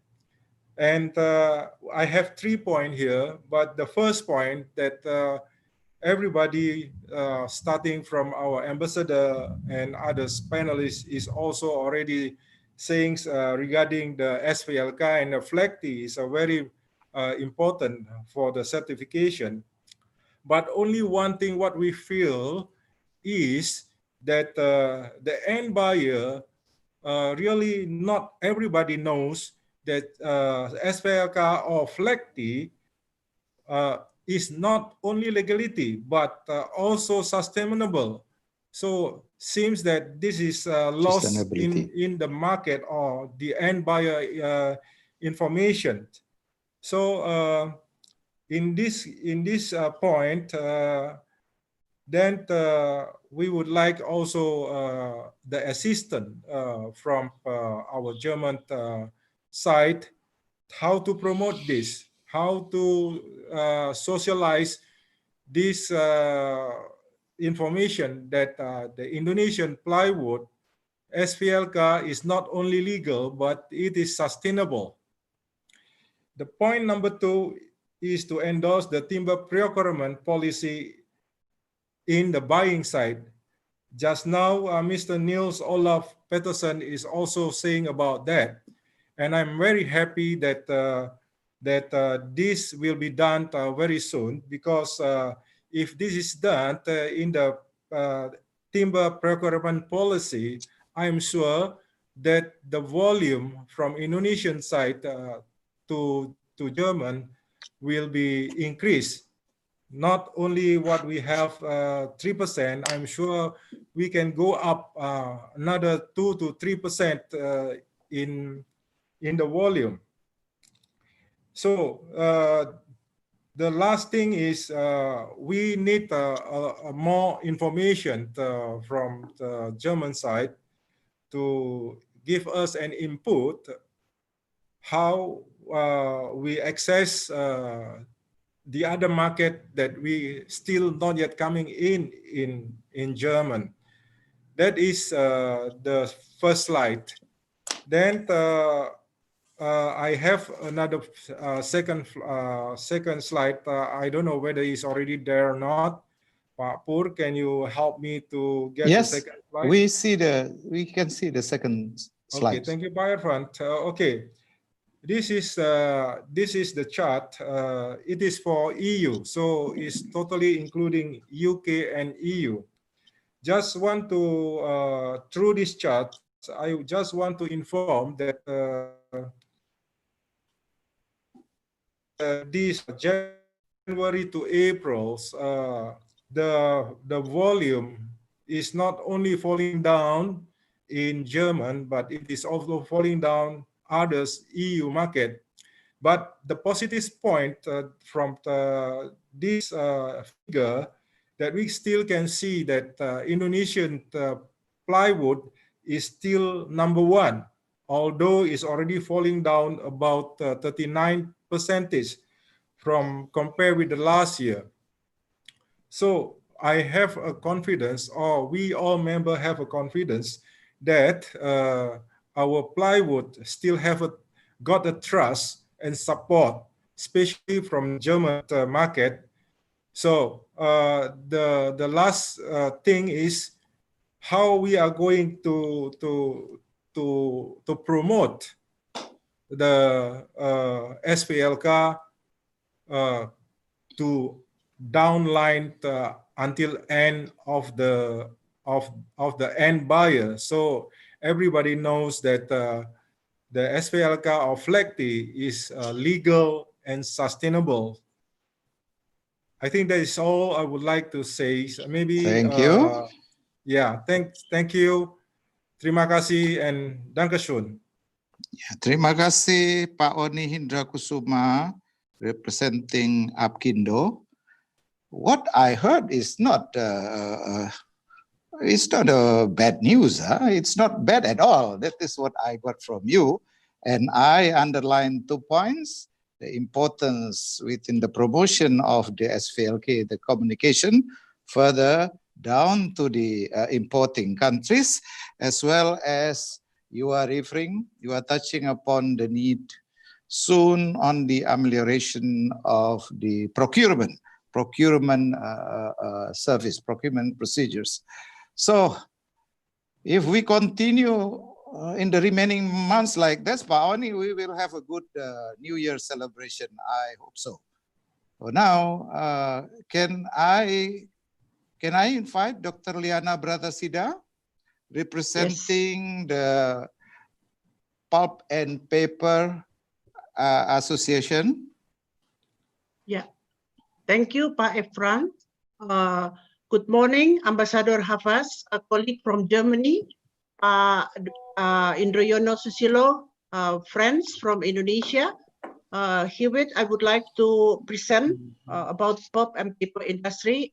And I have 3 points here, but the first point that everybody, starting from our ambassador and others panelists, is also already saying regarding the SVLK and the FLECTI is a very important for the certification. But only one thing what we feel is that the end buyer, really not everybody knows that SVLK or FLECTI is not only legality, but also sustainable. So seems that this is lost in the market or the end buyer information. So in this point, then we would like also the assistance from our German side, how to promote this, how to socialize this information that the Indonesian plywood SVLK is not only legal, but it is sustainable. The point number 2 is to endorse the timber procurement policy in the buying side. Just now, Mr. Niels Olaf Peterson is also saying about that. And I'm very happy that this will be done very soon, because if this is done in the timber procurement policy, I'm sure that the volume from Indonesian side to German will be increased. Not only what we have 3%, I'm sure we can go up another 2 to 3% in the volume. So the last thing is we need more information from the German side to give us an input how we access the other market that we still not yet coming in German. That is the first slide. Then I have another second slide. I don't know whether it's already there or not. Pak Pur, can you help me to get the second slide? We can see the second slide. Okay, thank you, Pak Irfan. Okay. This is the chart. It is for EU, so it's totally including UK and EU. Just want to through this chart, I just want to inform that this January to April, the volume is not only falling down in German, but it is also falling down others EU market. But the positive point from this figure that we still can see that Indonesian plywood is still #1, although it's already falling down about 39% from compared with the last year. So I have a confidence, or we all members have a confidence that our plywood still got a trust and support, especially from German market. So the last thing is how we are going to promote the SVLK to downline until end of the end buyer. So everybody knows that the SVLK or FLECTI is legal and sustainable. I think that is all I would like to say. Maybe thank you. Yeah, thank you. Terima kasih and Dankeschön. Ya, terima kasih Pak Oni Hindra Kusuma representing Apkindo. What I heard is not it's not bad news. It's not bad at all. That is what I got from you. And I underlined 2 points. the importance within the promotion of the SVLK, the communication, further down to the importing countries, as well as you are touching upon the need soon on the amelioration of the procurement service, procurement procedures. So if we continue in the remaining months like this, Pak Oni, we will have a good New Year celebration. I hope so. So now, can I invite Dr. Liana Bratasida, representing the Pulp and Paper Association? Yeah. Thank you, Pak Efran. Good morning, Ambassador Hafaz, a colleague from Germany, Indroyono Susilo, friends from Indonesia. Herewith, I would like to present about pulp and paper industry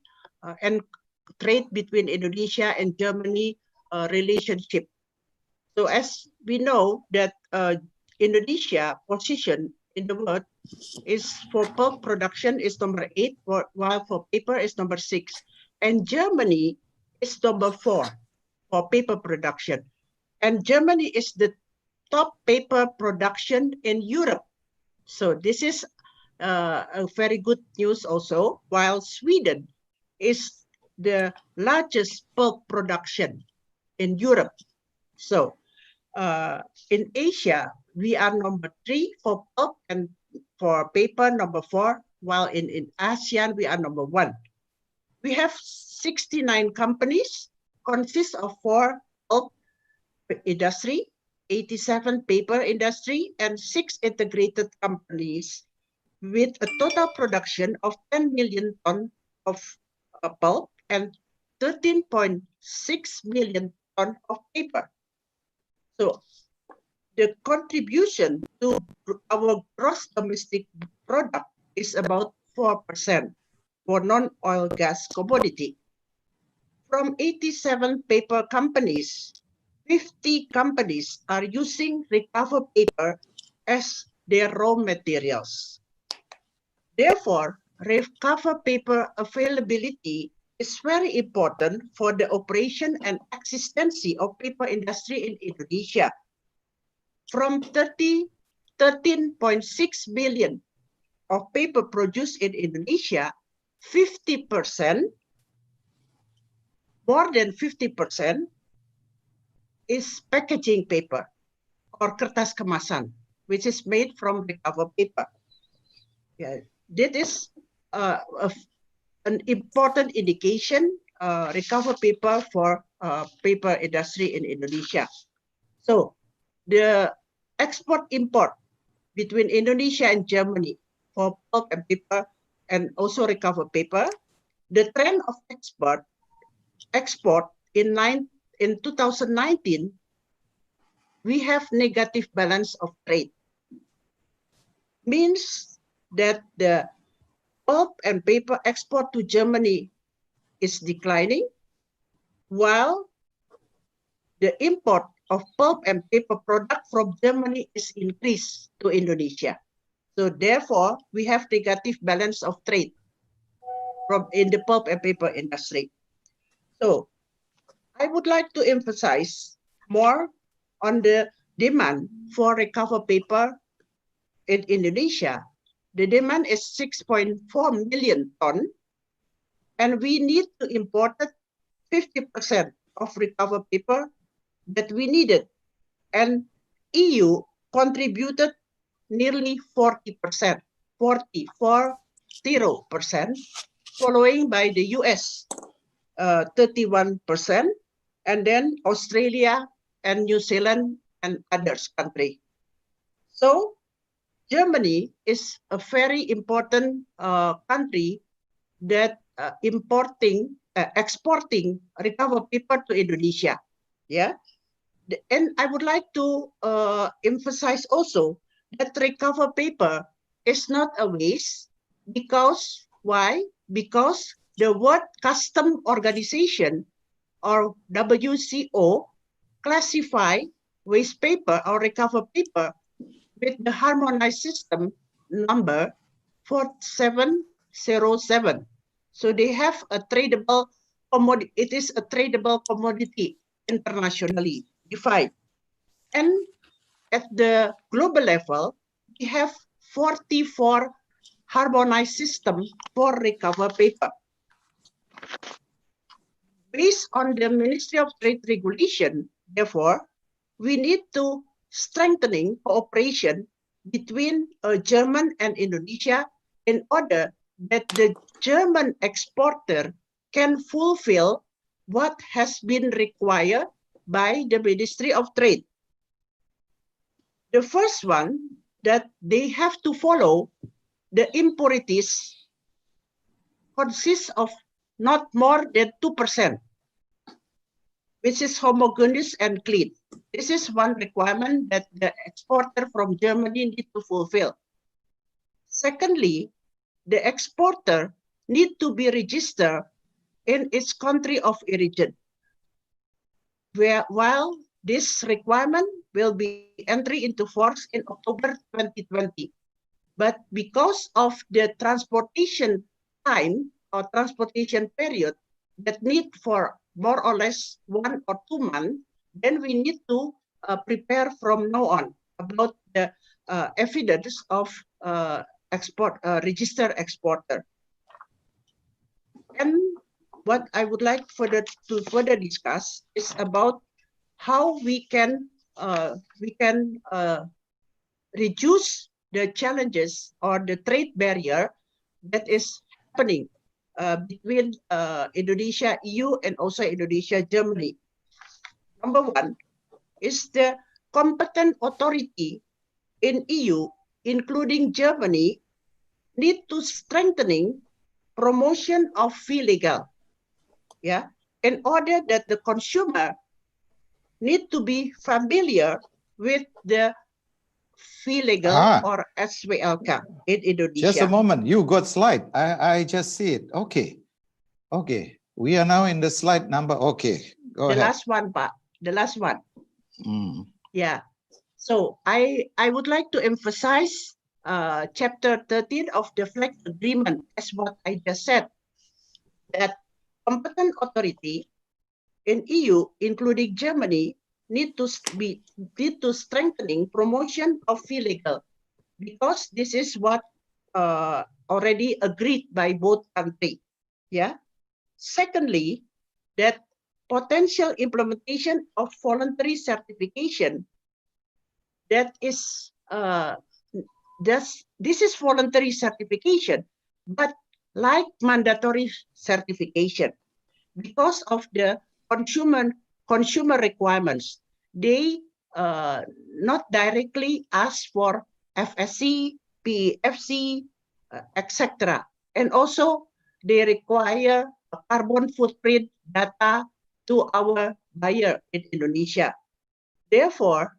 and trade between Indonesia and Germany relationship. So as we know that Indonesia position in the world is for pulp production is number 8, while for paper is number 6. And Germany is number 4 for paper production. And Germany is the top paper production in Europe. So this is a very good news also, while Sweden is the largest pulp production in Europe. So in Asia, we are number 3 for pulp and for paper, number 4, while in ASEAN, we are number 1. We have 69 companies, consist of 4 pulp industry, 87 paper industry, and 6 integrated companies with a total production of 10 million tons of pulp and 13.6 million tons of paper. So the contribution to our gross domestic product is about 4% for non-oil gas commodity. From 87 paper companies, 50 companies are using recovered paper as their raw materials. Therefore, recovered paper availability is very important for the operation and existence of paper industry in Indonesia. From 13.6 billion of paper produced in Indonesia, 50%, more than 50%, is packaging paper or kertas kemasan, which is made from recovered paper. Yeah, that is an important indication, recovered paper for paper industry in Indonesia. So the export-import between Indonesia and Germany for pulp and paper and also recovered paper, the trend of export in 2019, we have negative balance of trade. Means that the pulp and paper export to Germany is declining, while the import of pulp and paper product from Germany is increased to Indonesia. So therefore, we have negative balance of trade in the pulp and paper industry. So I would like to emphasize more on the demand for recovered paper in Indonesia. The demand is 6.4 million tons, and we need to import 50% of recovered paper that we needed. And EU contributed nearly 40%, 40%, following by the US, 31%, and then Australia and New Zealand and others country. So Germany is a very important country that exporting recovered paper to Indonesia. Yeah, and I would like to emphasize also that recovered paper is not a waste, because why? Because the World Customs Organization, or WCO, classify waste paper or recovered paper with the harmonized system number 4707. So they have a tradable commodity. It is a tradable commodity internationally defined. And at the global level, we have 44 harmonized system for recover paper. Based on the Ministry of Trade regulation, therefore, we need to strengthening cooperation between German and Indonesia in order that the German exporter can fulfill what has been required by the Ministry of Trade. The first one, that they have to follow the impurities consists of not more than 2%, which is homogeneous and clean. This is one requirement that the exporter from Germany need to fulfill. Secondly, the exporter need to be registered in its country of origin, while this requirement will be entry into force in October 2020. But because of the transportation time or transportation period that need for more or less 1 or 2 months, then we need to prepare from now on about the evidence of registered exporter. And what I would like to further discuss is about how we can reduce the challenges or the trade barrier that is happening between Indonesia, EU, and also Indonesia-Germany. Number one is the competent authority in EU, including Germany, need to strengthening promotion of fee legal, in order that the consumer need to be familiar with the fee legal or SWLK in Indonesia. Just a moment, you got slide. I just see it. Okay. Okay. We are now in the slide number. Okay. Go ahead. The last one, Pak. The last one. Yeah. So I would like to emphasize chapter 13 of the FLEX agreement, as what I just said, that competent authority in EU, including Germany, need to strengthening promotion of fee legal, because this is what already agreed by both countries. Yeah. Secondly, that potential implementation of voluntary certification, that is this is voluntary certification, but like mandatory certification, because of the consumer requirements, they not directly ask for FSC, PEFC, etc. And also they require a carbon footprint data to our buyer in Indonesia. Therefore,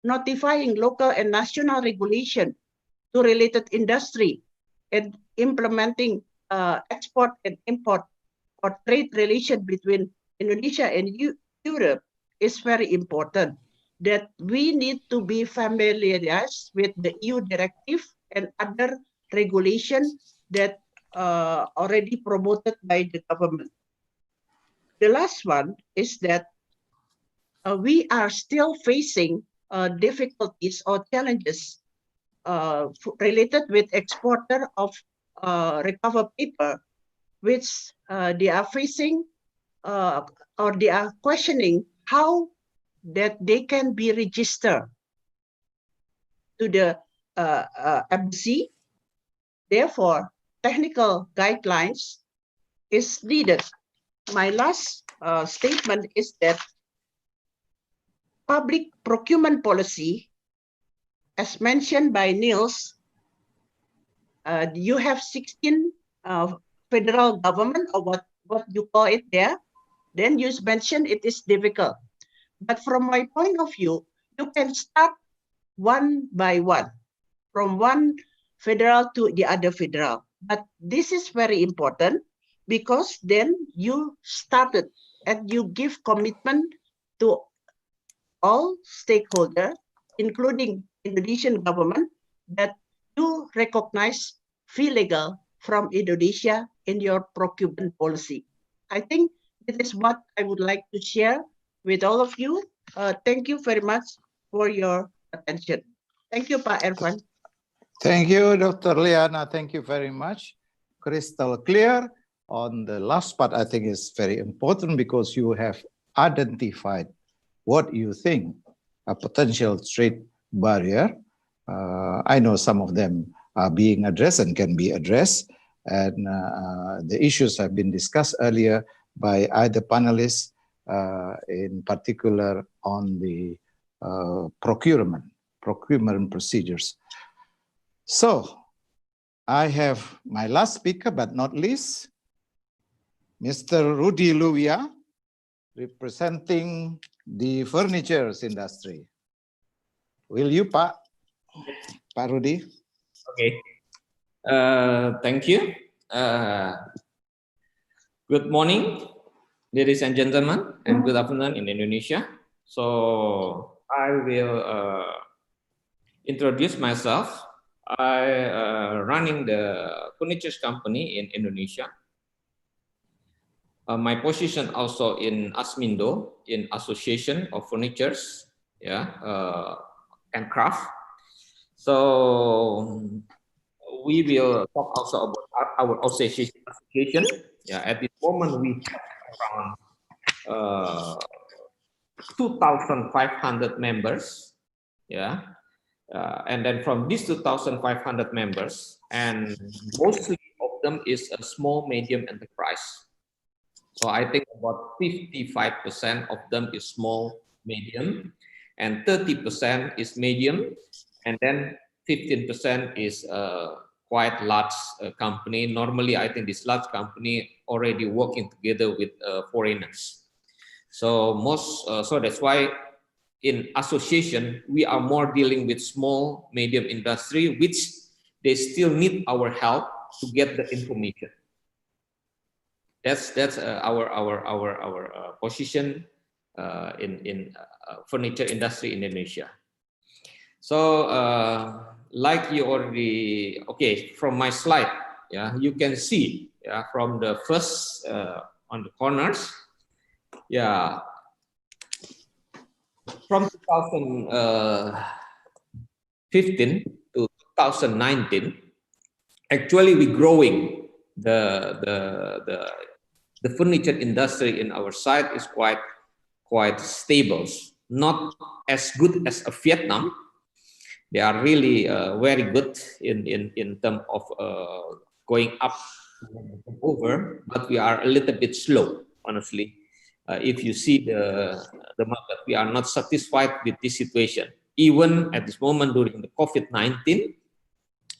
notifying local and national regulation to related industry and implementing export and import or trade relation between Indonesia and Europe is very important. That we need to be familiarized with the EU directive and other regulation that already promoted by the government. The last one is that we are still facing difficulties or challenges related with exporter of recovered paper, which they are facing or they are questioning how that they can be registered to the embassy. Therefore, technical guidelines is needed. My last statement is that public procurement policy, as mentioned by Niels, you have 16 federal government, or what you call it there. Then you mentioned it is difficult. But from my point of view, you can start one by one, from one federal to the other federal. But this is very important, because then you started and you give commitment to all stakeholders, including Indonesian government, that you recognize fee legal from Indonesia in your procurement policy? I think this is what I would like to share with all of you. Thank you very much for your attention. Thank you, Pak Irfan. Thank you, Dr. Liana. Thank you very much. Crystal clear. On the last part, I think is very important because you have identified what you think a potential trade barrier. I know some of them are being addressed and can be addressed. And the issues have been discussed earlier by either panelists, in particular on the procurement procedures. So I have my last speaker, but not least, Mr. Rudy Luwia, representing the furniture industry. Will you, Pak Rudy? Okay. Thank you. Good morning, ladies and gentlemen, and good afternoon in Indonesia. So I will introduce myself. I running the furniture company in Indonesia. My position also in ASMINDO, in Association of Furnitures, and Craft. So we will talk also about our association. At this moment we have around 2,500 members. And then from these 2,500 members, and mostly of them is a small medium enterprise. So I think about 55% of them is small, medium, and 30% is medium, and then 15% is quite large company. Normally, I think this large company already working together with foreigners. So so that's why in association we are more dealing with small, medium industry, which they still need our help to get the information. That's our position in furniture industry in Indonesia. So like you already, from my slide, you can see from the first on the corners, from 2015 to 2019, actually we growing the furniture industry in our side is quite stable. Not as good as a Vietnam. They are really very good in terms of going up over, but we are a little bit slow, honestly. If you see the market, we are not satisfied with this situation. Even at this moment during the COVID-19,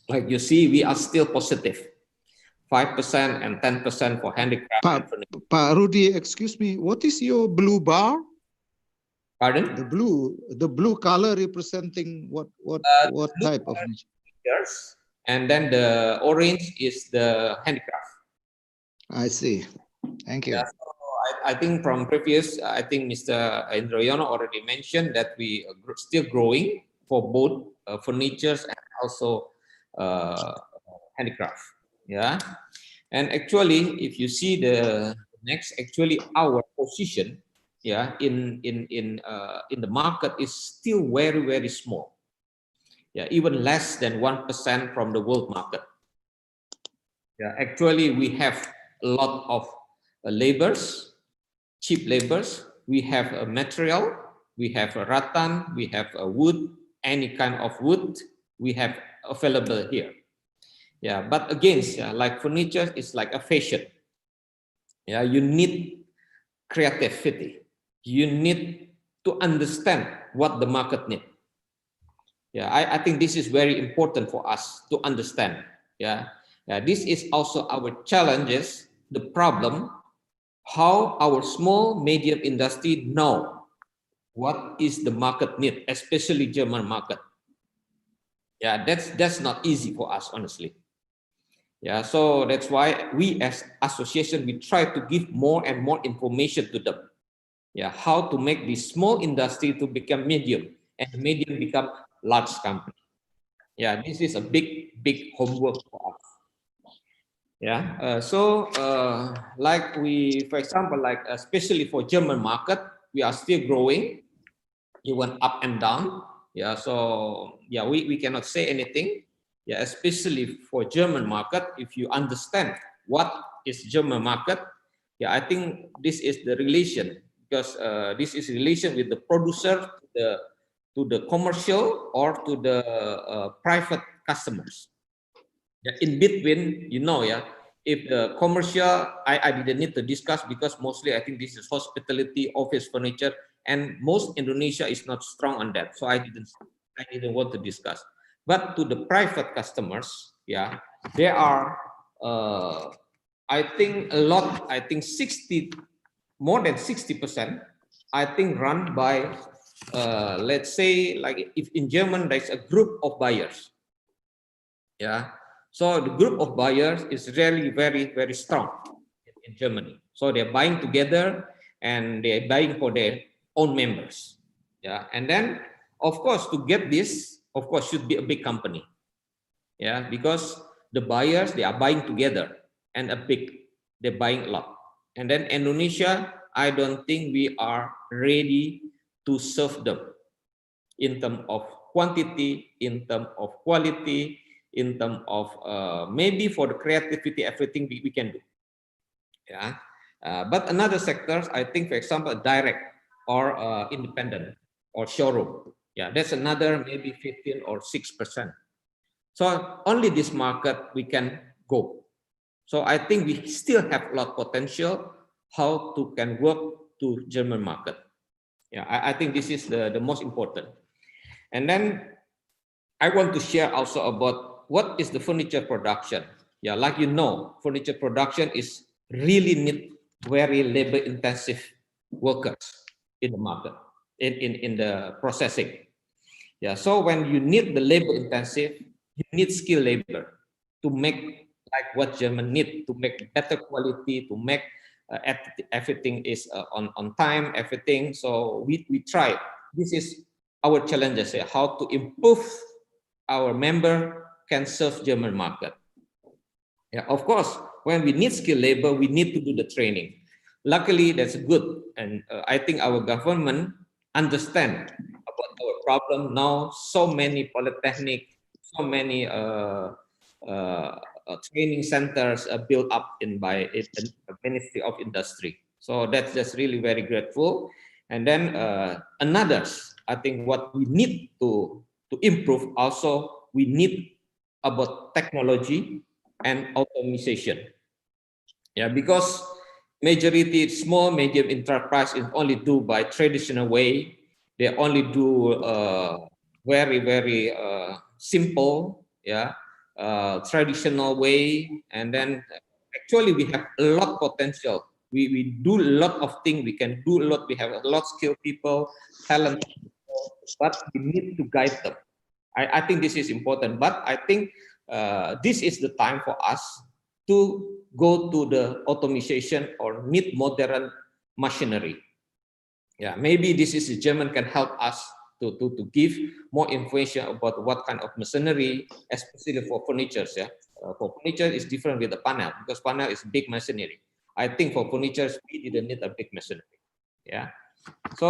like you see, we are still positive. 5% and 10% for handicraft. Pak Rudy, excuse me, what is your blue bar? Pardon? The blue color representing what type of features, and then the orange is the handicraft. I see. Thank you. So I think from previous, I think Mr. Indroyono already mentioned that we are still growing for both furnitures and also handicraft. And actually, if you see the next, actually our position, in the market is still very small. Even less than 1% from the world market. Actually, we have a lot of laborers, cheap laborers. We have a material. We have a rattan. We have a wood. Any kind of wood we have available here. But again, like furniture is like a fashion. You need creativity. You need to understand what the market needs. I think this is very important for us to understand. This is also our challenges, the problem, how our small, medium industry know what is the market need, especially German market. That's not easy for us, honestly. So that's why we as association, we try to give more and more information to them. How to make this small industry to become medium and medium become large company. Yeah, this is a big homework for us. Yeah, like for example, like especially for German market, we are still growing, even up and down. Yeah, so yeah, we cannot say anything. Yeah, especially for German market, if you understand what is German market, yeah, I think this is the relation, because this is relation with the producer to the commercial or to the private customers. Yeah, in between, yeah, if the commercial, I didn't need to discuss, because mostly I think this is hospitality, office furniture, and most Indonesia is not strong on that. So I didn't want to discuss. But to the private customers, yeah, there are, I think I think more than 60%, I think run by, let's say, like if in German, there's a group of buyers. Yeah. So the group of buyers is really very, very strong in Germany. So they're buying together and they're buying for their own members. Yeah. And then, of course, to get this, of course, should be a big company. Yeah. Because the buyers, they are buying together and they're buying a lot. And then Indonesia, I don't think we are ready to serve them in terms of quantity, in terms of quality, in terms of maybe for the creativity, everything we can do. Yeah. But another sectors, I think, for example, direct or independent or showroom. Yeah, that's another maybe 15 or 6%. So only this market we can go. So I think we still have a lot of potential how to can work to German market. Yeah, I think this is the most important. And then I want to share also about what is the furniture production. Yeah, like you know, furniture production is really need very labor intensive workers in the market, in the processing. Yeah, so when you need the labor intensive, you need skilled labor to make like what German need, to make better quality, to make everything is on time, everything. So we try. This is our challenges, how to improve our member can serve German market. Yeah, of course, when we need skilled labor, we need to do the training. Luckily, that's good. And I think our government understand about our problem now. So many polytechnic, so many training centers are built up by the Ministry of Industry. So that's just really very grateful. And then another, I think what we need to improve also, we need about technology and automation. Yeah, because majority small, medium enterprise is only do by traditional way. They only do very simple, yeah, traditional way. And then actually we have a lot of potential. We do a lot of things. We can do a lot. We have a lot of skilled people, talented people, but we need to guide them. I think this is important, but I think this is the time for us to go to the automation or need modern machinery. Yeah, maybe this is German can help us to give more information about what kind of machinery, especially for furniture. Yeah, for furniture is different with the panel, because panel is big machinery. I think for furniture we didn't need a big machinery. Yeah, so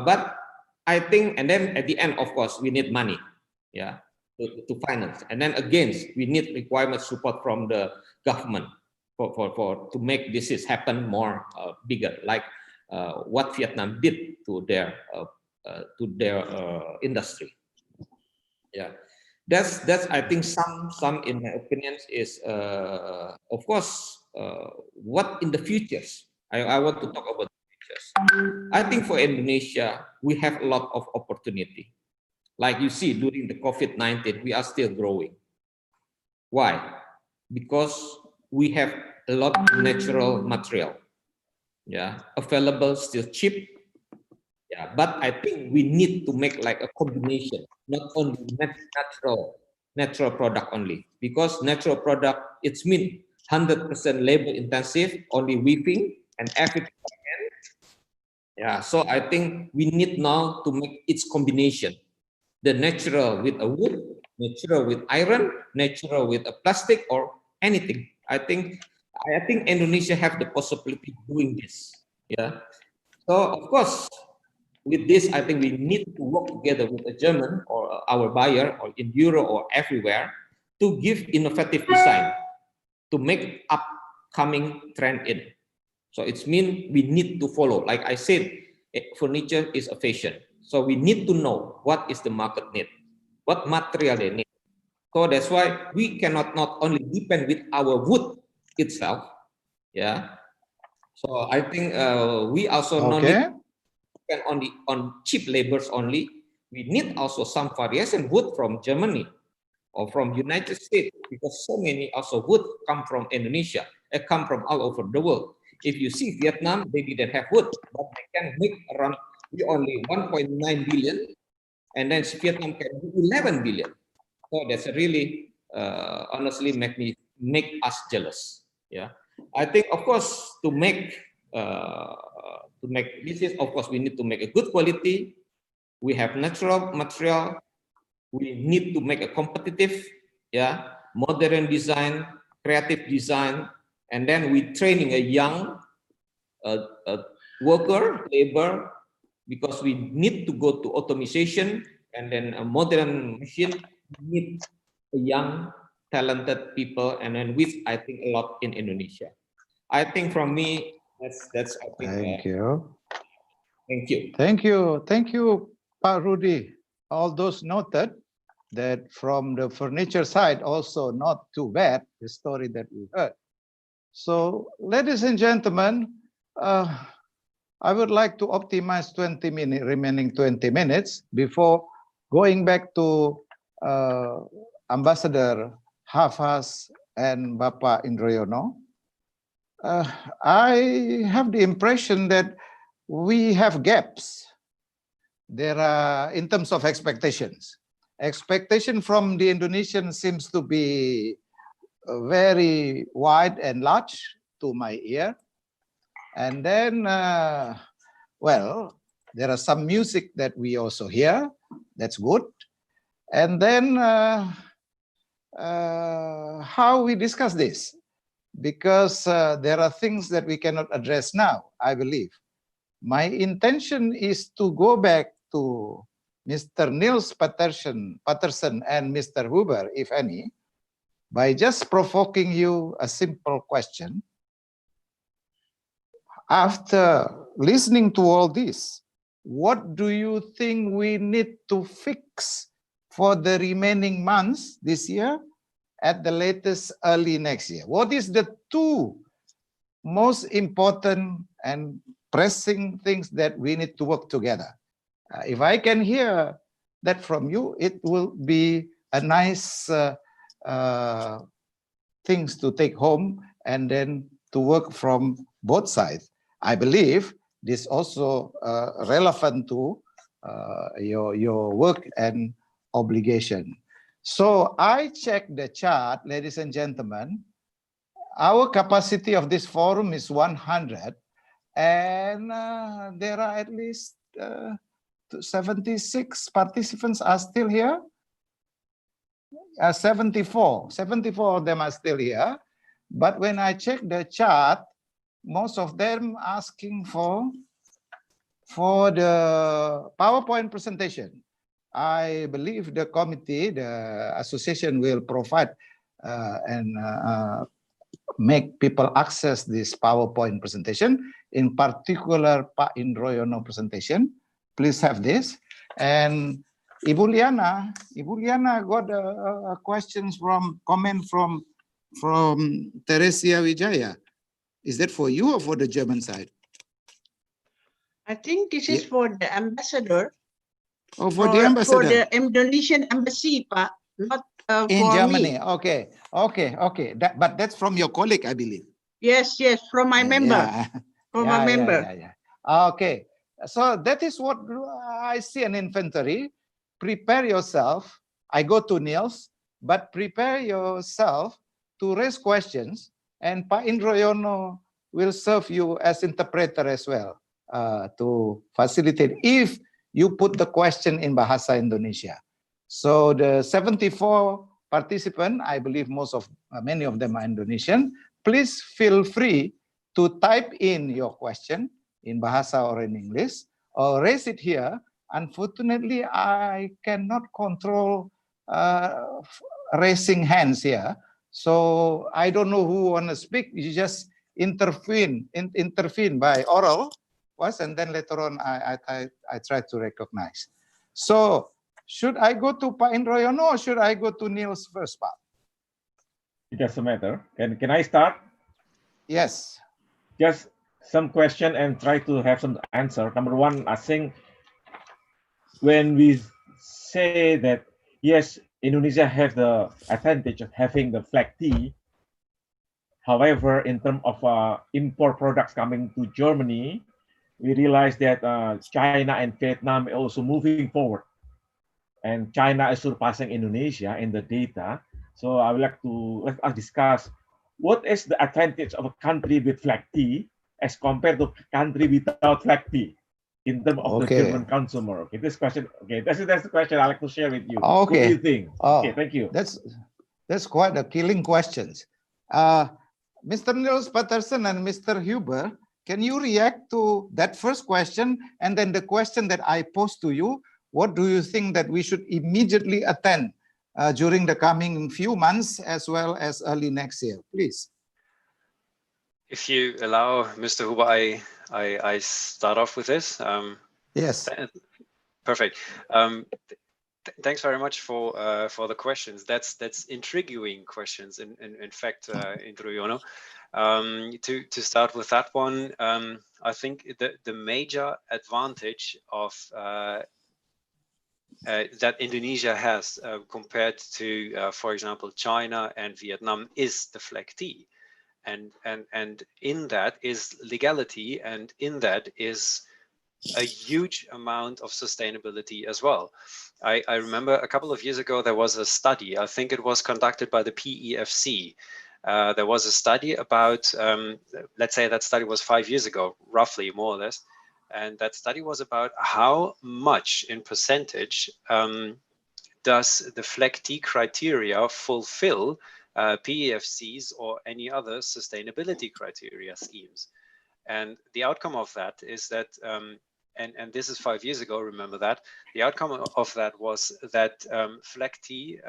but I think, and then at the end, of course, we need money. Yeah, to finance, and then again we need requirement support from the government for to make this happen more bigger, like what Vietnam did to their industry. Yeah, that's I think some in my opinions is of course what in the futures. I want to talk about the futures. I think for Indonesia we have a lot of opportunity. Like you see, during the COVID-19, we are still growing. Why? Because we have a lot of natural material, yeah, available, still cheap. Yeah, but I think we need to make like a combination, not only natural product only, because natural product, it's mean 100% labor intensive, only weaving and everything. Yeah, so I think we need now to make its combination. The natural with a wood natural with iron, natural with a plastic or anything. I think Indonesia have the possibility of doing this. Yeah. So of course, with this, I think we need to work together with a German or our buyer or in Euro or everywhere to give innovative design to make upcoming trend in. So it's mean we need to follow. Like I said, furniture is a fashion. So we need to know what is the market need, what material they need. So that's why we cannot not only depend with our wood itself. Yeah. So I think we also not need depend on cheap labors only. We need also some variation wood from Germany or from United States, because so many also wood come from Indonesia. They come from all over the world. If you see Vietnam, they didn't have wood, but they can make around only 1.9 billion, and then Vietnam can do 11 billion. So that's really honestly make us jealous. Yeah, I think of course to make this is of course we need to make a good quality. We have natural material. We need to make a competitive, yeah, modern design, creative design, and then we training a young worker, labor, because we need to go to automation and then a modern machine. We need a young, talented people, and then which I think a lot in Indonesia. I think from me, that's I think. Thank you. Thank you. Thank you. Thank you, Pak Rudy. All those noted that from the furniture side also not too bad, the story that we heard. So, ladies and gentlemen, I would like to optimize remaining 20 minutes before going back to Ambassador Hafaz and Bapak Indroyono. I have the impression that we have gaps. There are, in terms of expectations. Expectation from the Indonesian seems to be very wide and large to my ear. And then, well, there are some music that we also hear. That's good. And then how we discuss this? Because there are things that we cannot address now, I believe. My intention is to go back to Mr. Niels Patterson and Mr. Huber, if any, by just provoking you a simple question. After listening to all this, what do you think we need to fix for the remaining months this year, at the latest early next year? What is the two most important and pressing things that we need to work together? If I can hear that from you, it will be a nice things to take home and then to work from both sides. I believe this also relevant to your work and obligation. So I checked the chart, ladies and gentlemen. Our capacity of this forum is 100, and there are at least 76 participants are still here. 74 of them are still here. But when I check the chart, most of them asking for the PowerPoint presentation. I believe the committee, the association will provide and make people access this PowerPoint presentation, in particular Pak Indroyono presentation. Please have this. And Ibu Liana got a questions comment from Teresia Wijaya. Is that for you or for the German side? I think this is for the ambassador. Oh, for the ambassador. For the Indonesian embassy, Pak, not in for Germany. Me. Okay. But that's from your colleague, I believe. Yes, from my member. Yeah. From my member. Okay. So that is what I see an inventory. Prepare yourself. I go to Niels, but prepare yourself to raise questions, and Pak Indroyono will serve you as interpreter as well to facilitate if you put the question in Bahasa Indonesia. So the 74 participants, I believe many of them are Indonesian. Please feel free to type in your question in Bahasa or in English, or raise it here. Unfortunately, I cannot control raising hands here. So I don't know who want to speak. You just intervene by oral voice, and then later on I try to recognize. So should I go to Pak Indroyono or should I go to Niels first, Pak? It doesn't matter. Can I start? Yes. Just some question and try to have some answer. Number one, I think when we say that, yes, Indonesia has the advantage of having the flag tea. However, in terms of import products coming to Germany, we realize that China and Vietnam are also moving forward. And China is surpassing Indonesia in the data. So I would like to let us discuss what is the advantage of a country with flag tea as compared to a country without flag tea in terms of the German consumer. Okay, this question. Okay, that's the question I like to share with you. Okay. What do you think? Okay, thank you. That's quite a killing questions. Mr. Niels Patterson and Mr. Huber, can you react to that first question and then the question that I posed to you? What do you think that we should immediately attend during the coming few months as well as early next year, please? If you allow, Mr. Huber, I start off with this. Yes. Perfect. Thanks very much for the questions. That's intriguing questions. In fact, Indroyono. To start with that one, I think the major advantage of that Indonesia has compared to, for example, China and Vietnam is the flag tea, and in that is legality, and in that is a huge amount of sustainability as well. I remember a couple of years ago there was a study. I think it was conducted by the PEFC. There was a study about, let's say that study was 5 years ago, roughly, more or less. And that study was about how much in percentage does the flag tea criteria fulfill PEFCs or any other sustainability criteria schemes. And the outcome of that is that, and this is 5 years ago, remember that, the outcome of that was that flag tea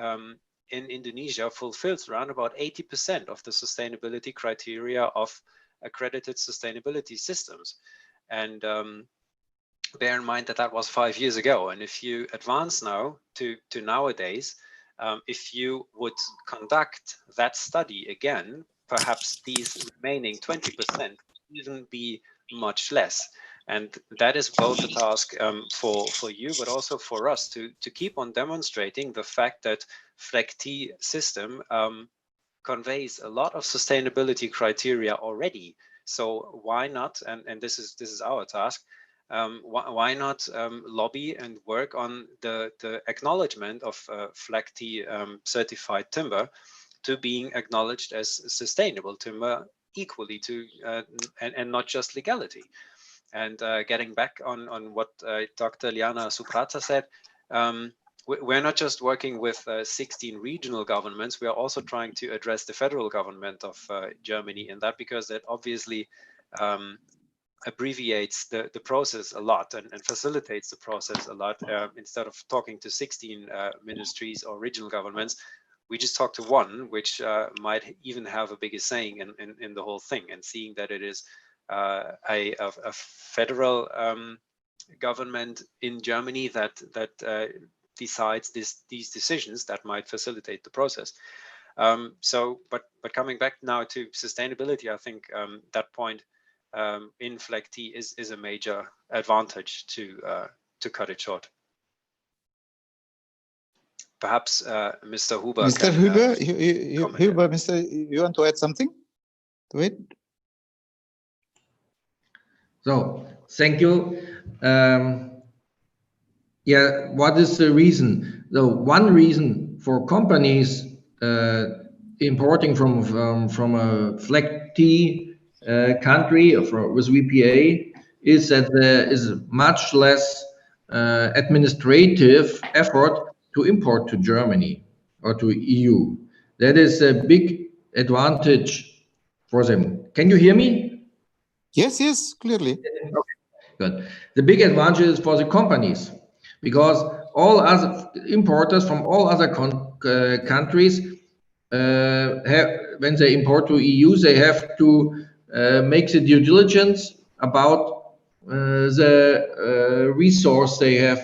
in Indonesia fulfills around about 80% of the sustainability criteria of accredited sustainability systems. And bear in mind that that was 5 years ago. And if you advance now to nowadays, if you would conduct that study again, perhaps these remaining 20% even be much less. And that is both a task for you, but also for us to keep on demonstrating the fact that flag tea system conveys a lot of sustainability criteria already. So why not, and this is our task, why not lobby and work on the acknowledgement of flag tea certified timber to being acknowledged as sustainable timber equally to and not just legality. And getting back on what Dr. Liana Suprata said, we're not just working with 16 regional governments, we are also trying to address the federal government of Germany in that, because that obviously abbreviates the process a lot and facilitates the process a lot. Instead of talking to 16 ministries or regional governments, we just talk to one, which might even have a bigger saying in the whole thing, and seeing that it is a federal government in Germany that decides these decisions that might facilitate the process. But coming back now to sustainability, I think that point in flag tea is a major advantage to cut it short. Perhaps Mr. Huber. Mr. Huber, Huber, you want to add something to it? So, thank you. Yeah, what is the reason? The one reason for companies importing from a flag tea country with VPA is that there is much less administrative effort to import to Germany or to EU. That is a big advantage for them. Can you hear me? Yes, yes, clearly. Okay, good. The big advantage is for the companies, because all other importers from all other countries when they import to EU, they have to make the due diligence about the resource they have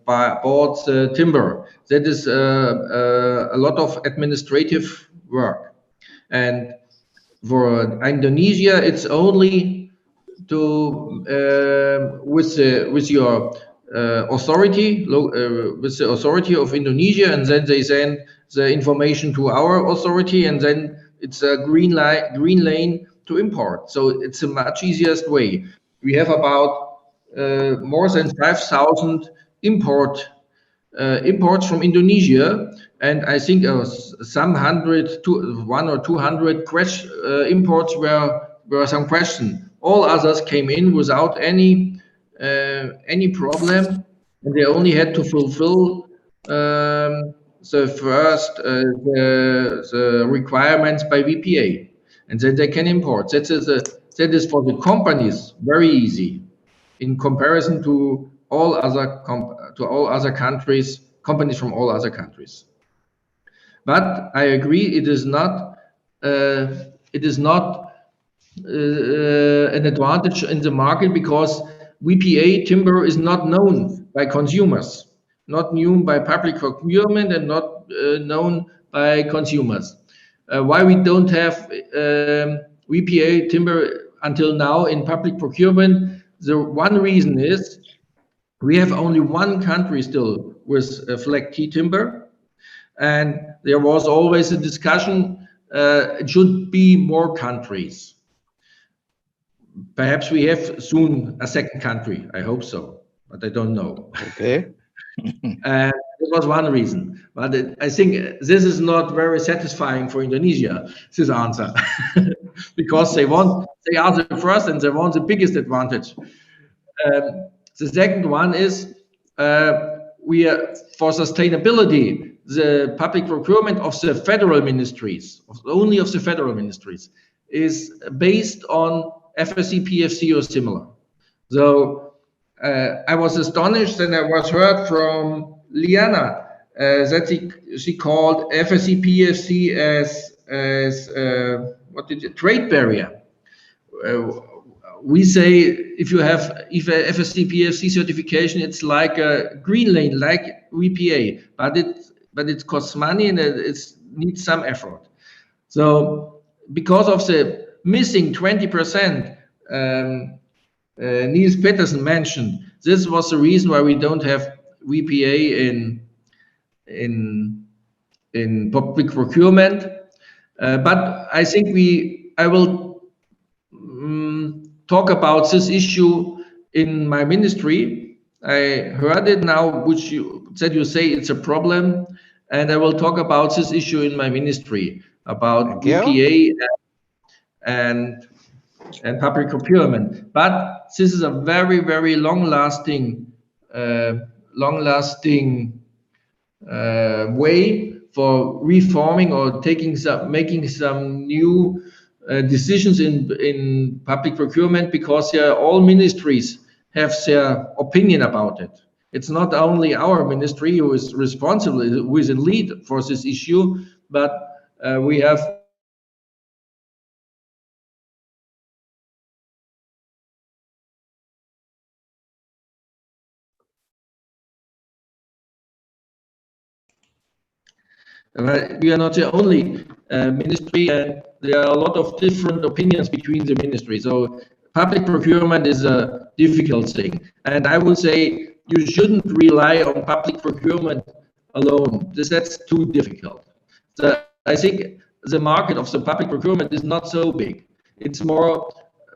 bought timber. That is a lot of administrative work. And for Indonesia, it's only to with your authority, with the authority of Indonesia, and then they send the information to our authority, and then it's a green lane to import. So it's a much easiest way. We have about more than 5,000 imports from Indonesia, and I think some 100 to 100 or 200 imports were some question. All others came in without any problem, and they only had to fulfill the first the requirements by VPA, and then they can import. That is for the companies very easy in comparison to all other countries, companies from all other countries. But I agree, it is not an advantage in the market, because VPA timber is not known by consumers, not known by public procurement, and not known by consumers. Why we don't have VPA timber until now in public procurement? The one reason is we have only one country still with flag T timber, and there was always a discussion, it should be more countries. Perhaps we have soon a second country, I hope so, but I don't know. Okay. And that was one reason, but I think this is not very satisfying for Indonesia, this answer, because they are the first and they want the biggest advantage. The second one is we are for sustainability. The public procurement of the federal ministries, only of the federal ministries, is based on FSC, PFC or similar. So I was astonished, and I was heard from Liana that she called FSC, PFC as trade barrier. We say if a FSC PFC certification, it's like a green lane, like VPA, but it costs money and it needs some effort. So because of the missing 20%, Niels Petersen mentioned, this was the reason why we don't have VPA in public procurement. But I think I will talk about this issue in my ministry. I heard it now, which you say it's a problem, and I will talk about this issue in my ministry about VPA and public procurement. But this is a very, very long-lasting way for reforming or making some new decisions in public procurement, because all ministries have their opinion about it. It's not only our ministry who is responsible, who is in lead for this issue, but we have we are not the only ministry, and there are a lot of different opinions between the ministries. So public procurement is a difficult thing. And I would say you shouldn't rely on public procurement alone. That's too difficult. So I think the market of the public procurement is not so big. It's more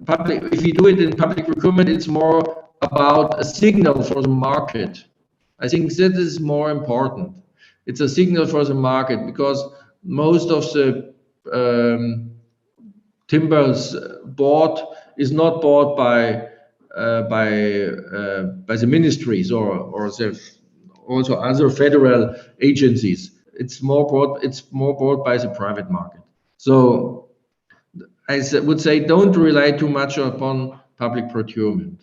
public. If you do it in public procurement, it's more about a signal for the market. I think that is more important. It's a signal for the market, because most of the timbers bought is not bought by the ministries or also other federal agencies. It's more bought by the private market. So I would say don't rely too much upon public procurement.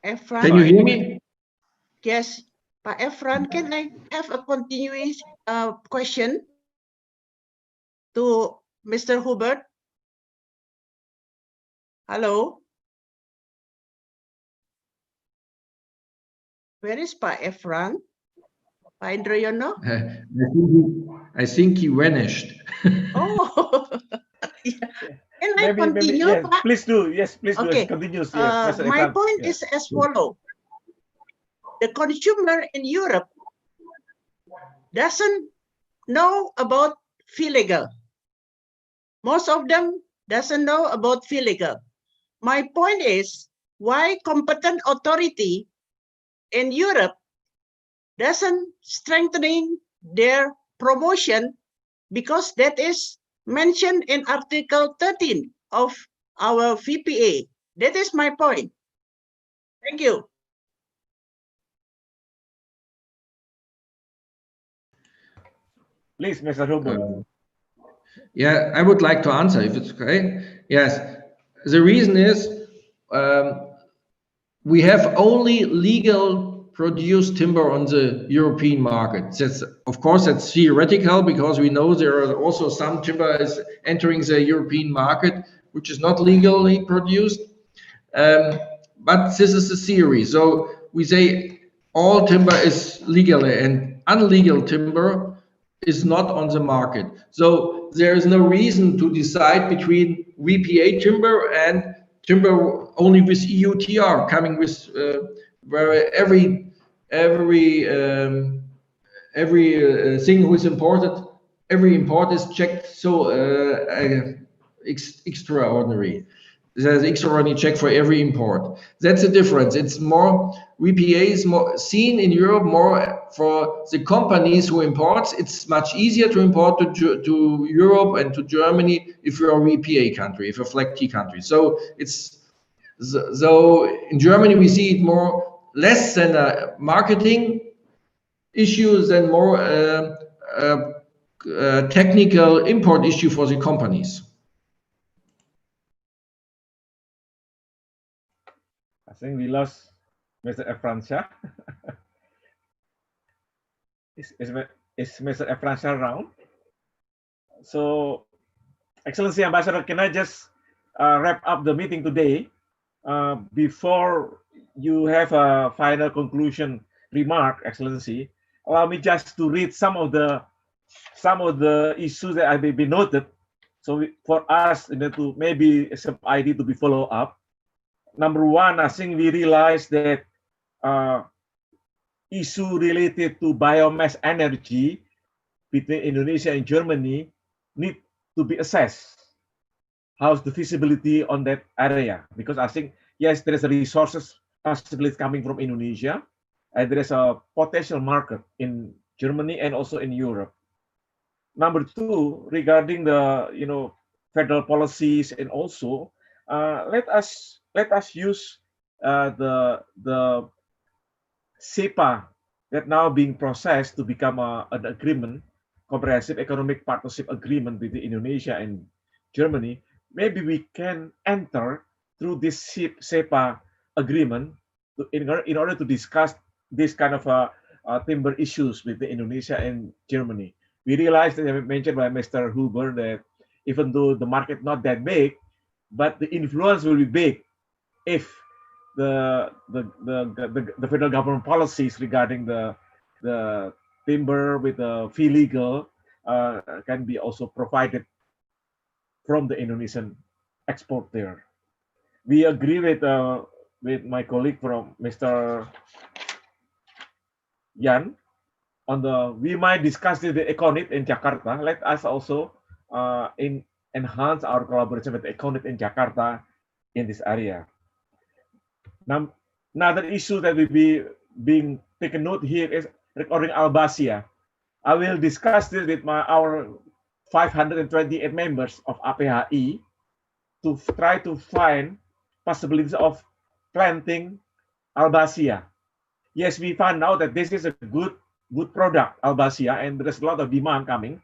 Efran, Can you hear me? yes, Pak Efran, can I have a continuous question to Mr. Hubert? Hello? Where is Pak Efran? Pak Indroyono? I think he vanished. Oh, can I Maybe, continue, yes, Pak? please do. Yes, please do. Okay. It continues. Yes, Mr. My Efran. point Yeah. is as follows. The consumer in Europe doesn't know about illegal. Most of them doesn't know about illegal. My point is why competent authority in Europe doesn't strengthening their promotion, because that is mentioned in Article 13 of our VPA. That is my point. Thank you. Please, Mr. Hubert. Yeah, I would like to answer if it's okay. Yes, the reason is we have only legal produced timber on the European market. That's, of course, that's theoretical, because we know there are also some timber is entering the European market which is not legally produced. But this is a theory. So we say all timber is legally, and illegal timber is not on the market. So there is no reason to decide between VPA timber and timber only with EUTR, coming with where every thing who is imported, every import is checked. So extraordinary. There's extraordinary check for every import. That's the difference. It's more, VPA is more seen in Europe more for the companies who imports. It's much easier to import to Europe and to Germany if you're a VPA country, if you're a FLEGT country. So it's, so in Germany we see it more less than a marketing issue than more technical import issue for the companies. I think we lost Mr. Efran Shah. is Mr. Efran Shah around? So, Excellency Ambassador, can I just wrap up the meeting today before you have a final conclusion remark, Excellency? Allow me just to read some of the issues that have been noted. So for us, to maybe some idea to be follow up. Number one, I think we realized that issue related to biomass energy between Indonesia and Germany need to be assessed. How's the feasibility on that area? Because I think, yes, there is a resources possibility coming from Indonesia, and there is a potential market in Germany and also in Europe. Number two, regarding the federal policies, and also let us use the CEPA that now being processed to become an agreement, comprehensive economic partnership agreement between Indonesia and Germany. Maybe we can enter through this CEPA agreement in order to discuss this kind of timber issues between Indonesia and Germany. We realized, that mentioned by Mr. Huber, that even though the market not that big, but the influence will be big if the federal government policies regarding the timber with the fee legal can be also provided from the Indonesian export there. We agree with my colleague from Mr. Yan on we might discuss the Econet in Jakarta. Let us also enhance our collaboration with Econet in Jakarta in this area. Now, another issue that will be being taken note here is regarding Albasia. I will discuss this with our 528 members of APHI to try to find possibilities of planting Albasia. yes, we found out that this is a good product, Albasia, and there's a lot of demand coming,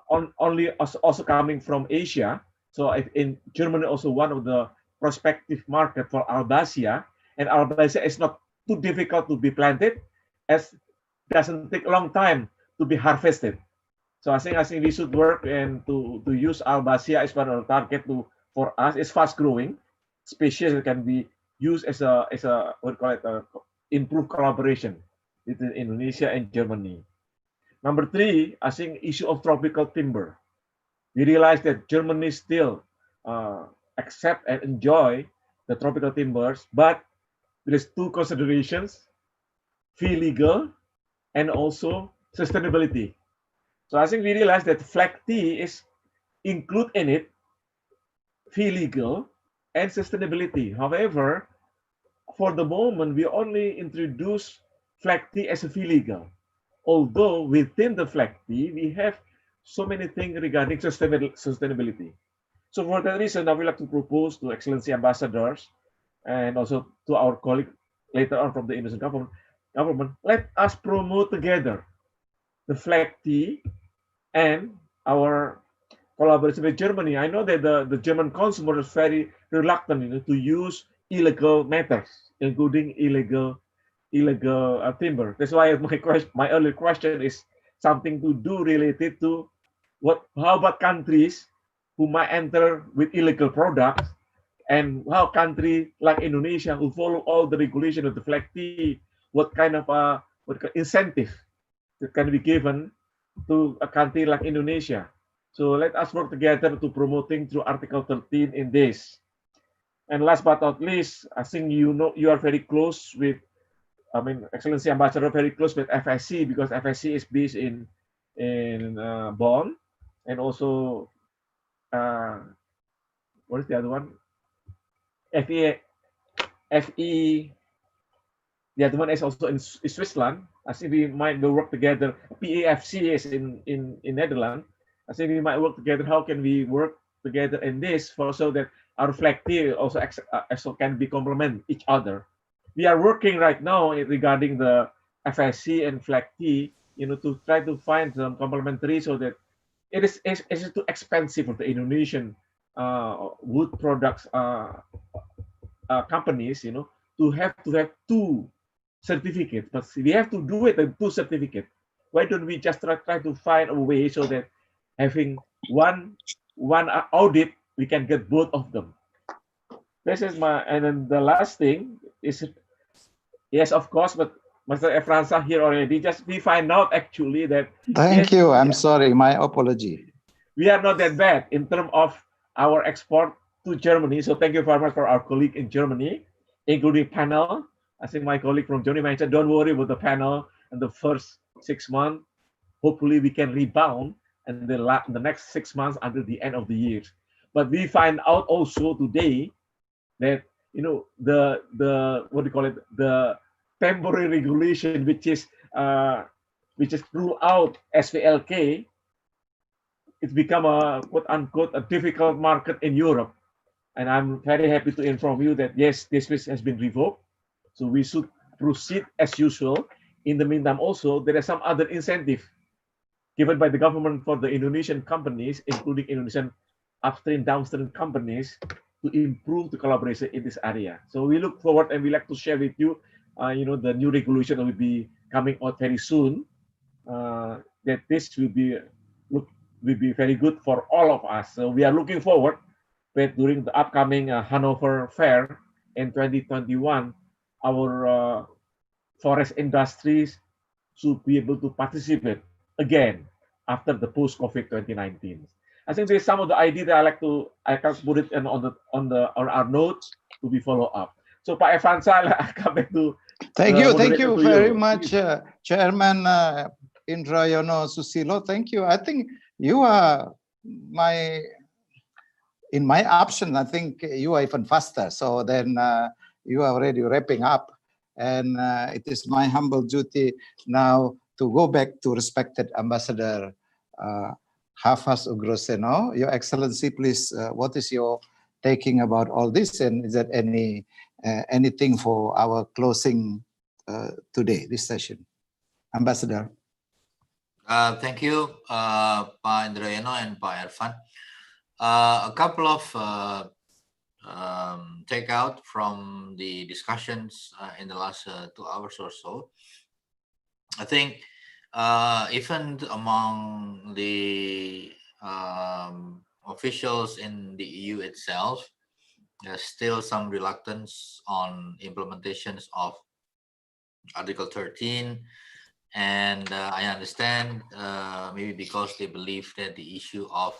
only also coming from Asia. So in Germany, also one of the prospective market for Albasia, and Albasia is not too difficult to be planted, as doesn't take a long time to be harvested. So I think we should work and to use Albasia as one of the target for us. It's fast growing species that can be used as a what call it improved collaboration between Indonesia and Germany. Number three, I think issue of tropical timber. We realize that Germany still accept and enjoy the tropical timbers, but there is two considerations: fee legal and also sustainability. So I think we realize that flag tea is include in it fee legal and sustainability. However, for the moment, we only introduce flag tea as a fee legal. Although within the flag tea, we have so many things regarding sustainability. So for that reason, I would like to propose to Excellency Ambassadors and also to our colleague later on from the Indonesian government, let us promote together the flag tea and our collaboration with Germany. I know that the German consumer is very reluctant, to use illegal methods, including illegal timber. That's why my earlier question is something to do related to how about countries who might enter with illegal products, and how country like Indonesia who follow all the regulation of the flag tea, what kind of incentive that can be given to a country like Indonesia. So let us work together to promoting through Article 13 in this. And last but not least, I think you are very close with, Excellency Ambassador, very close with FSC, because FSC is based in Bonn, and also what is the other one? FE, the other one is also in Switzerland. I think we might work together. PAFC is in Netherlands. I think we might work together. How can we work together in this so that our flag tea also can be complement each other? We are working right now regarding the FSC and flag tea, to try to find some complementary, so that it's too expensive for the Indonesian wood products companies, to have two certificates. But we have to do it in two certificates. Why don't we just try to find a way so that having one audit, we can get both of them? This is and then the last thing is, yes, of course, but Mr. Efransa here already, we find out actually that... Thank you. I'm sorry, my apology. We are not that bad in terms of our export to Germany. So thank you very much for our colleague in Germany, including panel. I think my colleague from Germany mentioned, don't worry about the panel in the first 6 months. Hopefully we can rebound in the next 6 months until the end of the year. But we find out also today that, the what do you call it, the temporary regulation, which is ruled out SVLK, it's become a quote unquote a difficult market in Europe. And I'm very happy to inform you that yes, this has been revoked. So we should proceed as usual. In the meantime, also there are some other incentive given by the government for the Indonesian companies, including Indonesian upstream, downstream companies, to improve the collaboration in this area. So we look forward, and we like to share with you, the new regulation that will be coming out very soon. That this will be very good for all of us. So we are looking forward that during the upcoming Hanover Fair in 2021, our forest industries should be able to participate again after the post-COVID 2019. I think there's some of the idea that I can put it on our notes to be followed up. So Pak Efransa, I come back to. Thank you very much, Chairman Indrayono Susilo. Thank you. I think you are in my option, I think you are even faster. So then you are already wrapping up. And it is my humble duty now to go back to respected Ambassador Hafaz Ugroseno. Your Excellency, please, what is your taking about all this? And is there anything for our closing today, this session. Ambassador. Thank you, Pak Indrayano and Pak Irfan. A couple of takeout from the discussions in the last 2 hours or so. I think even among the officials in the EU itself, there's still some reluctance on implementations of Article 13. And I understand maybe because they believe that the issue of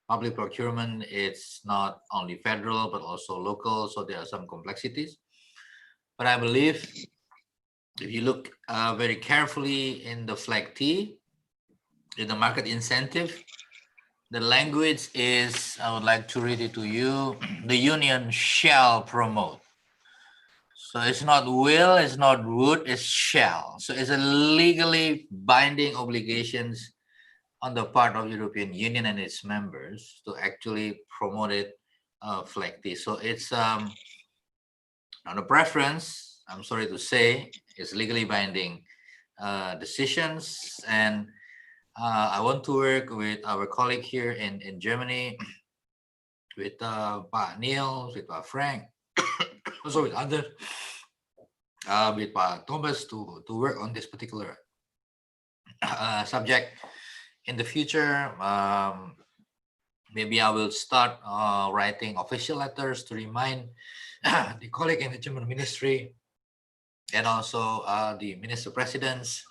public procurement is not only federal, but also local. So there are some complexities. But I believe if you look very carefully in the flag T, in the market incentive, the language is, I would like to read it to you, the union shall promote. So it's not will, it's not would, it's shall. So it's a legally binding obligations on the part of European Union and its members to actually promote it flag T. So it's not a preference, I'm sorry to say, it's legally binding decisions. And I want to work with our colleague here in Germany, with Pak Neil, with Pak Frank, also with others, with Pak Thomas to work on this particular subject. In the future, maybe I will start writing official letters to remind the colleague in the German ministry and also the minister presidents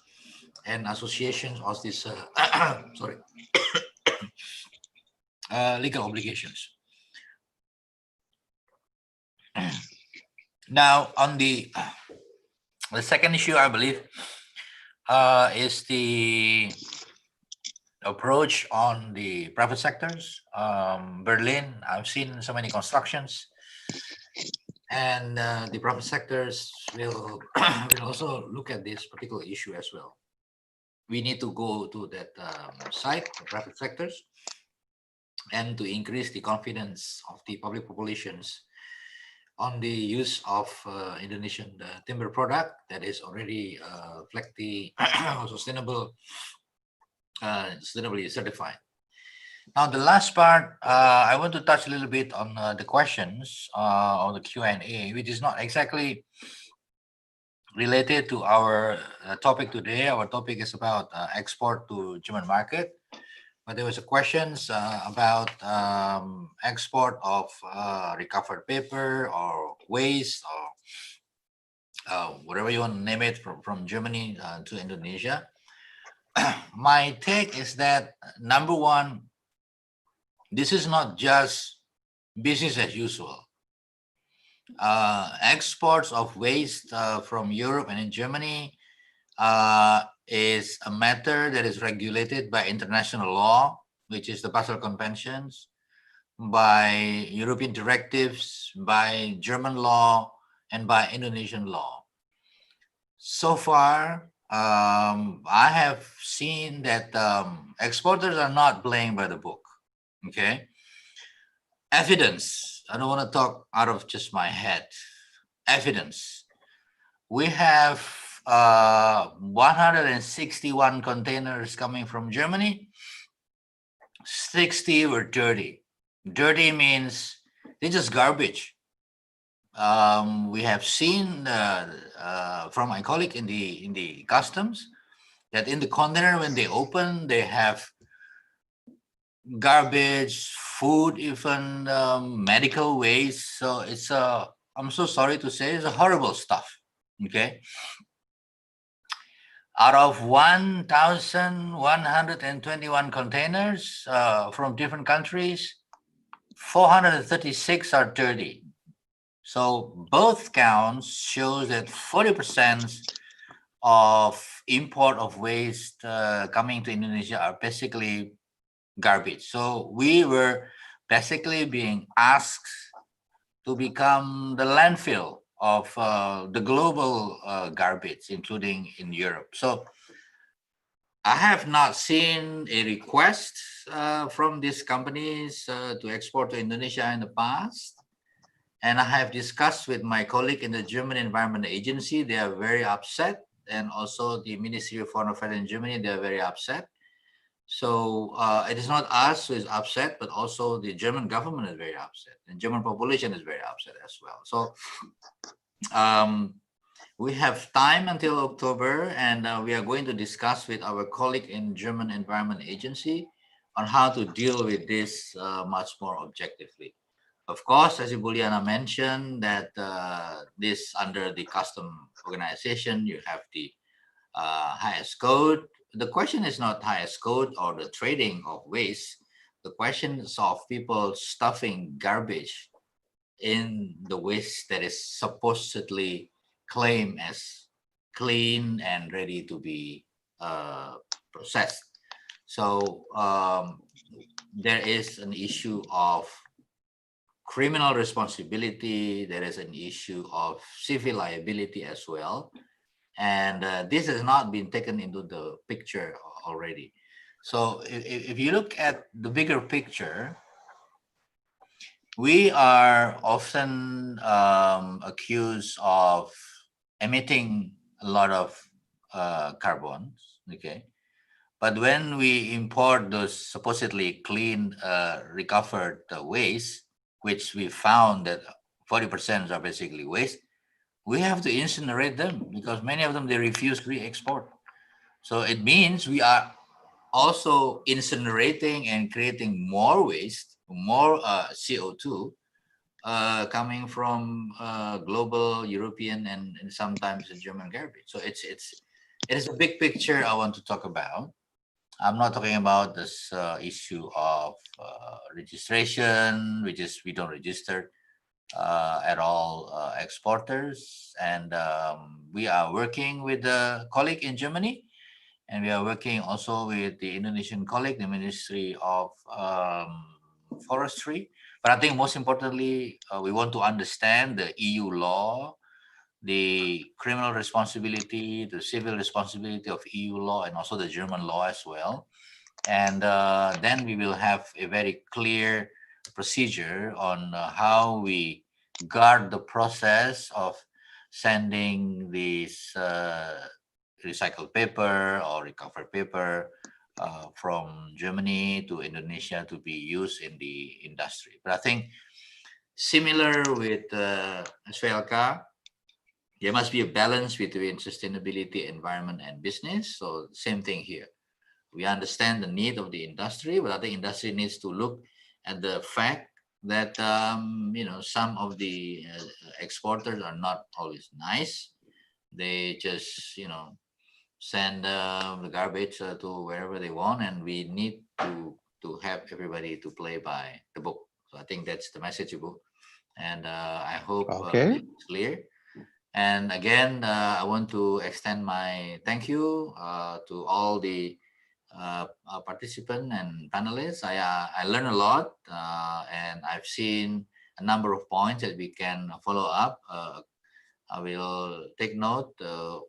and associations of this sorry legal obligations. Now, on the second issue, I believe, is the approach on the private sectors. Berlin, I've seen so many constructions, and the private sectors will also look at this particular issue as well. We need to go to that site, the private sectors, and to increase the confidence of the public populations on the use of Indonesian timber product that is already FLEGT sustainably certified. Now, the last part, I want to touch a little bit on the questions on the Q&A, which is not exactly related to our topic today. Our topic is about export to German market. But there was a questions about export of recovered paper or waste or whatever you want to name it from Germany to Indonesia. My take is that, number one, this is not just business as usual. Exports of waste from Europe and in Germany is a matter that is regulated by international law, which is the Basel Conventions, by European directives, by German law, and by Indonesian law. So far, I have seen that exporters are not playing by the book. Okay. Evidence. I don't want to talk out of just my head. Evidence. We have 161 containers coming from Germany. 60 were dirty. Dirty means they're just garbage. We have seen from my colleague in the customs that in the container, when they open, they have garbage, food, even medical waste. So it's I'm so sorry to say, it's a horrible stuff. Okay. Out of 1,121 containers from different countries, 436 are dirty. So both counts shows that 40% of import of waste coming to Indonesia are basically garbage. So we were basically being asked to become the landfill of the global garbage, including in Europe. So I have not seen a request from these companies to export to Indonesia in the past. And I have discussed with my colleague in the German Environment Agency. They are very upset. And also the Ministry of Foreign Affairs in Germany, they are very upset. So it is not us who is upset, but also the German government is very upset. The German population is very upset as well. So we have time until October, and we are going to discuss with our colleague in German Environment Agency on how to deal with this much more objectively. Of course, as Ibuliana mentioned, that this under the custom organization, you have the highest code. The question is not highest code or the trading of waste. The question is of people stuffing garbage in the waste that is supposedly claimed as clean and ready to be processed. So there is an issue of criminal responsibility. There is an issue of civil liability as well. And this has not been taken into the picture already. So if you look at the bigger picture, we are often accused of emitting a lot of carbons, okay? But when we import those supposedly clean, recovered waste, which we found that 40% are basically waste, we have to incinerate them because many of them, they refuse re-export. So it means we are also incinerating and creating more waste, more CO2 coming from global, European, and sometimes German garbage. So it is a big picture I want to talk about. I'm not talking about this issue of registration, which is we don't register at all exporters. And we are working with a colleague in Germany, and we are working also with the Indonesian colleague, the Ministry of Forestry. But I think most importantly, we want to understand the EU law, the criminal responsibility, the civil responsibility of EU law, and also the German law as well. And then we will have a very clear procedure on how we guard the process of sending this recycled paper or recovered paper from Germany to Indonesia to be used in the industry. But I think similar with SVLK, there must be a balance between sustainability, environment, and business. So same thing here. We understand the need of the industry, but I think industry needs to look at the fact that some of the exporters are not always nice. They just send the garbage to wherever they want, and we need to have everybody to play by the book. So I think that's the message, Ibu, and I hope it's clear. And again, I want to extend my thank you to all the participants and panelists. I learned a lot, and I've seen a number of points that we can follow up. I will take note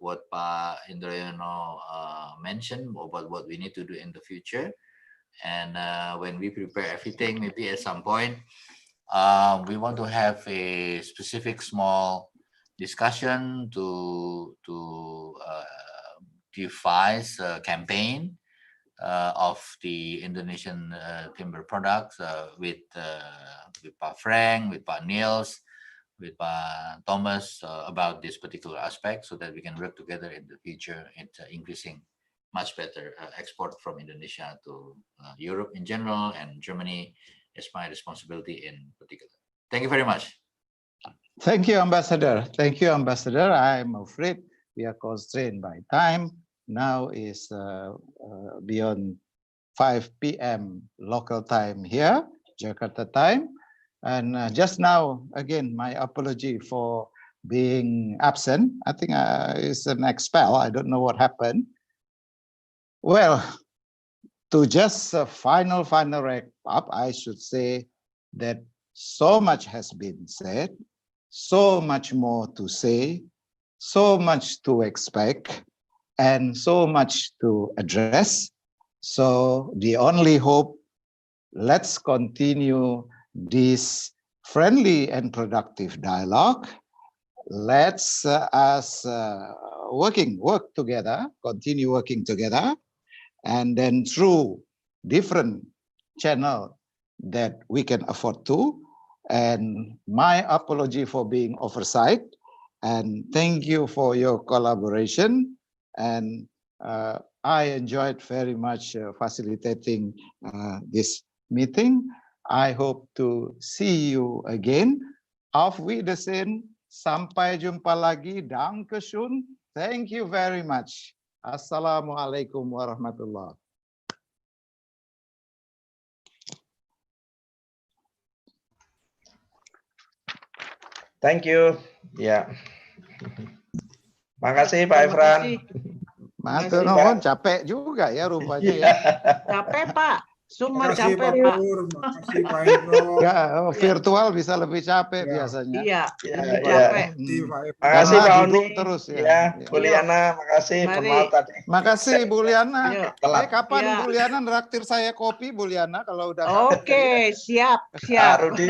what Pa Indroyono mentioned about what we need to do in the future. And when we prepare everything, maybe at some point, we want to have a specific small discussion to devise a campaign of the Indonesian timber products with Pa Frank, with Pa Niels, with Pa Thomas about this particular aspect, so that we can work together in the future in increasing much better export from Indonesia to Europe in general, and Germany is my responsibility in particular. Thank you very much. Thank you, Ambassador. Thank you, Ambassador. I'm afraid we are constrained by time. Now is beyond 5 p.m. local time here, Jakarta time. And just now, again, my apology for being absent. I think it's an expel. I don't know what happened. Well, to just final wrap up, I should say that so much has been said, so much more to say, so much to expect, and so much to address. So the only hope, let's continue this friendly and productive dialogue. Let's us work together, continue working together, and then through different channel that we can afford to. And my apology for being oversight, and thank you for your collaboration. And I enjoyed very much facilitating this meeting. I hope to see you again. Auf Wiedersehen. Sampai jumpa lagi. Dankeschön. Thank you very much. Assalamualaikum warahmatullahi. Thank you. Ya. Makasih Pak Efran. Matur nuwun, capek juga ya rupanya ya. Capek Pak. Semua Makasih capek Pak Pak. Pur, makasih Pak Hendro. Ya, virtual bisa lebih capek biasanya. Iya, Ya, lebih ya. capek. Makasih Karena Pak duduk Oni. terus ya. Ya, Bu Liana, makasih. Mari. Maaf tadi. Makasih Bu Liana. Telat. Kapan Ya. Bu Liana nraktir saya kopi Bu Liana kalau udah Oke, siap, siap. Rudi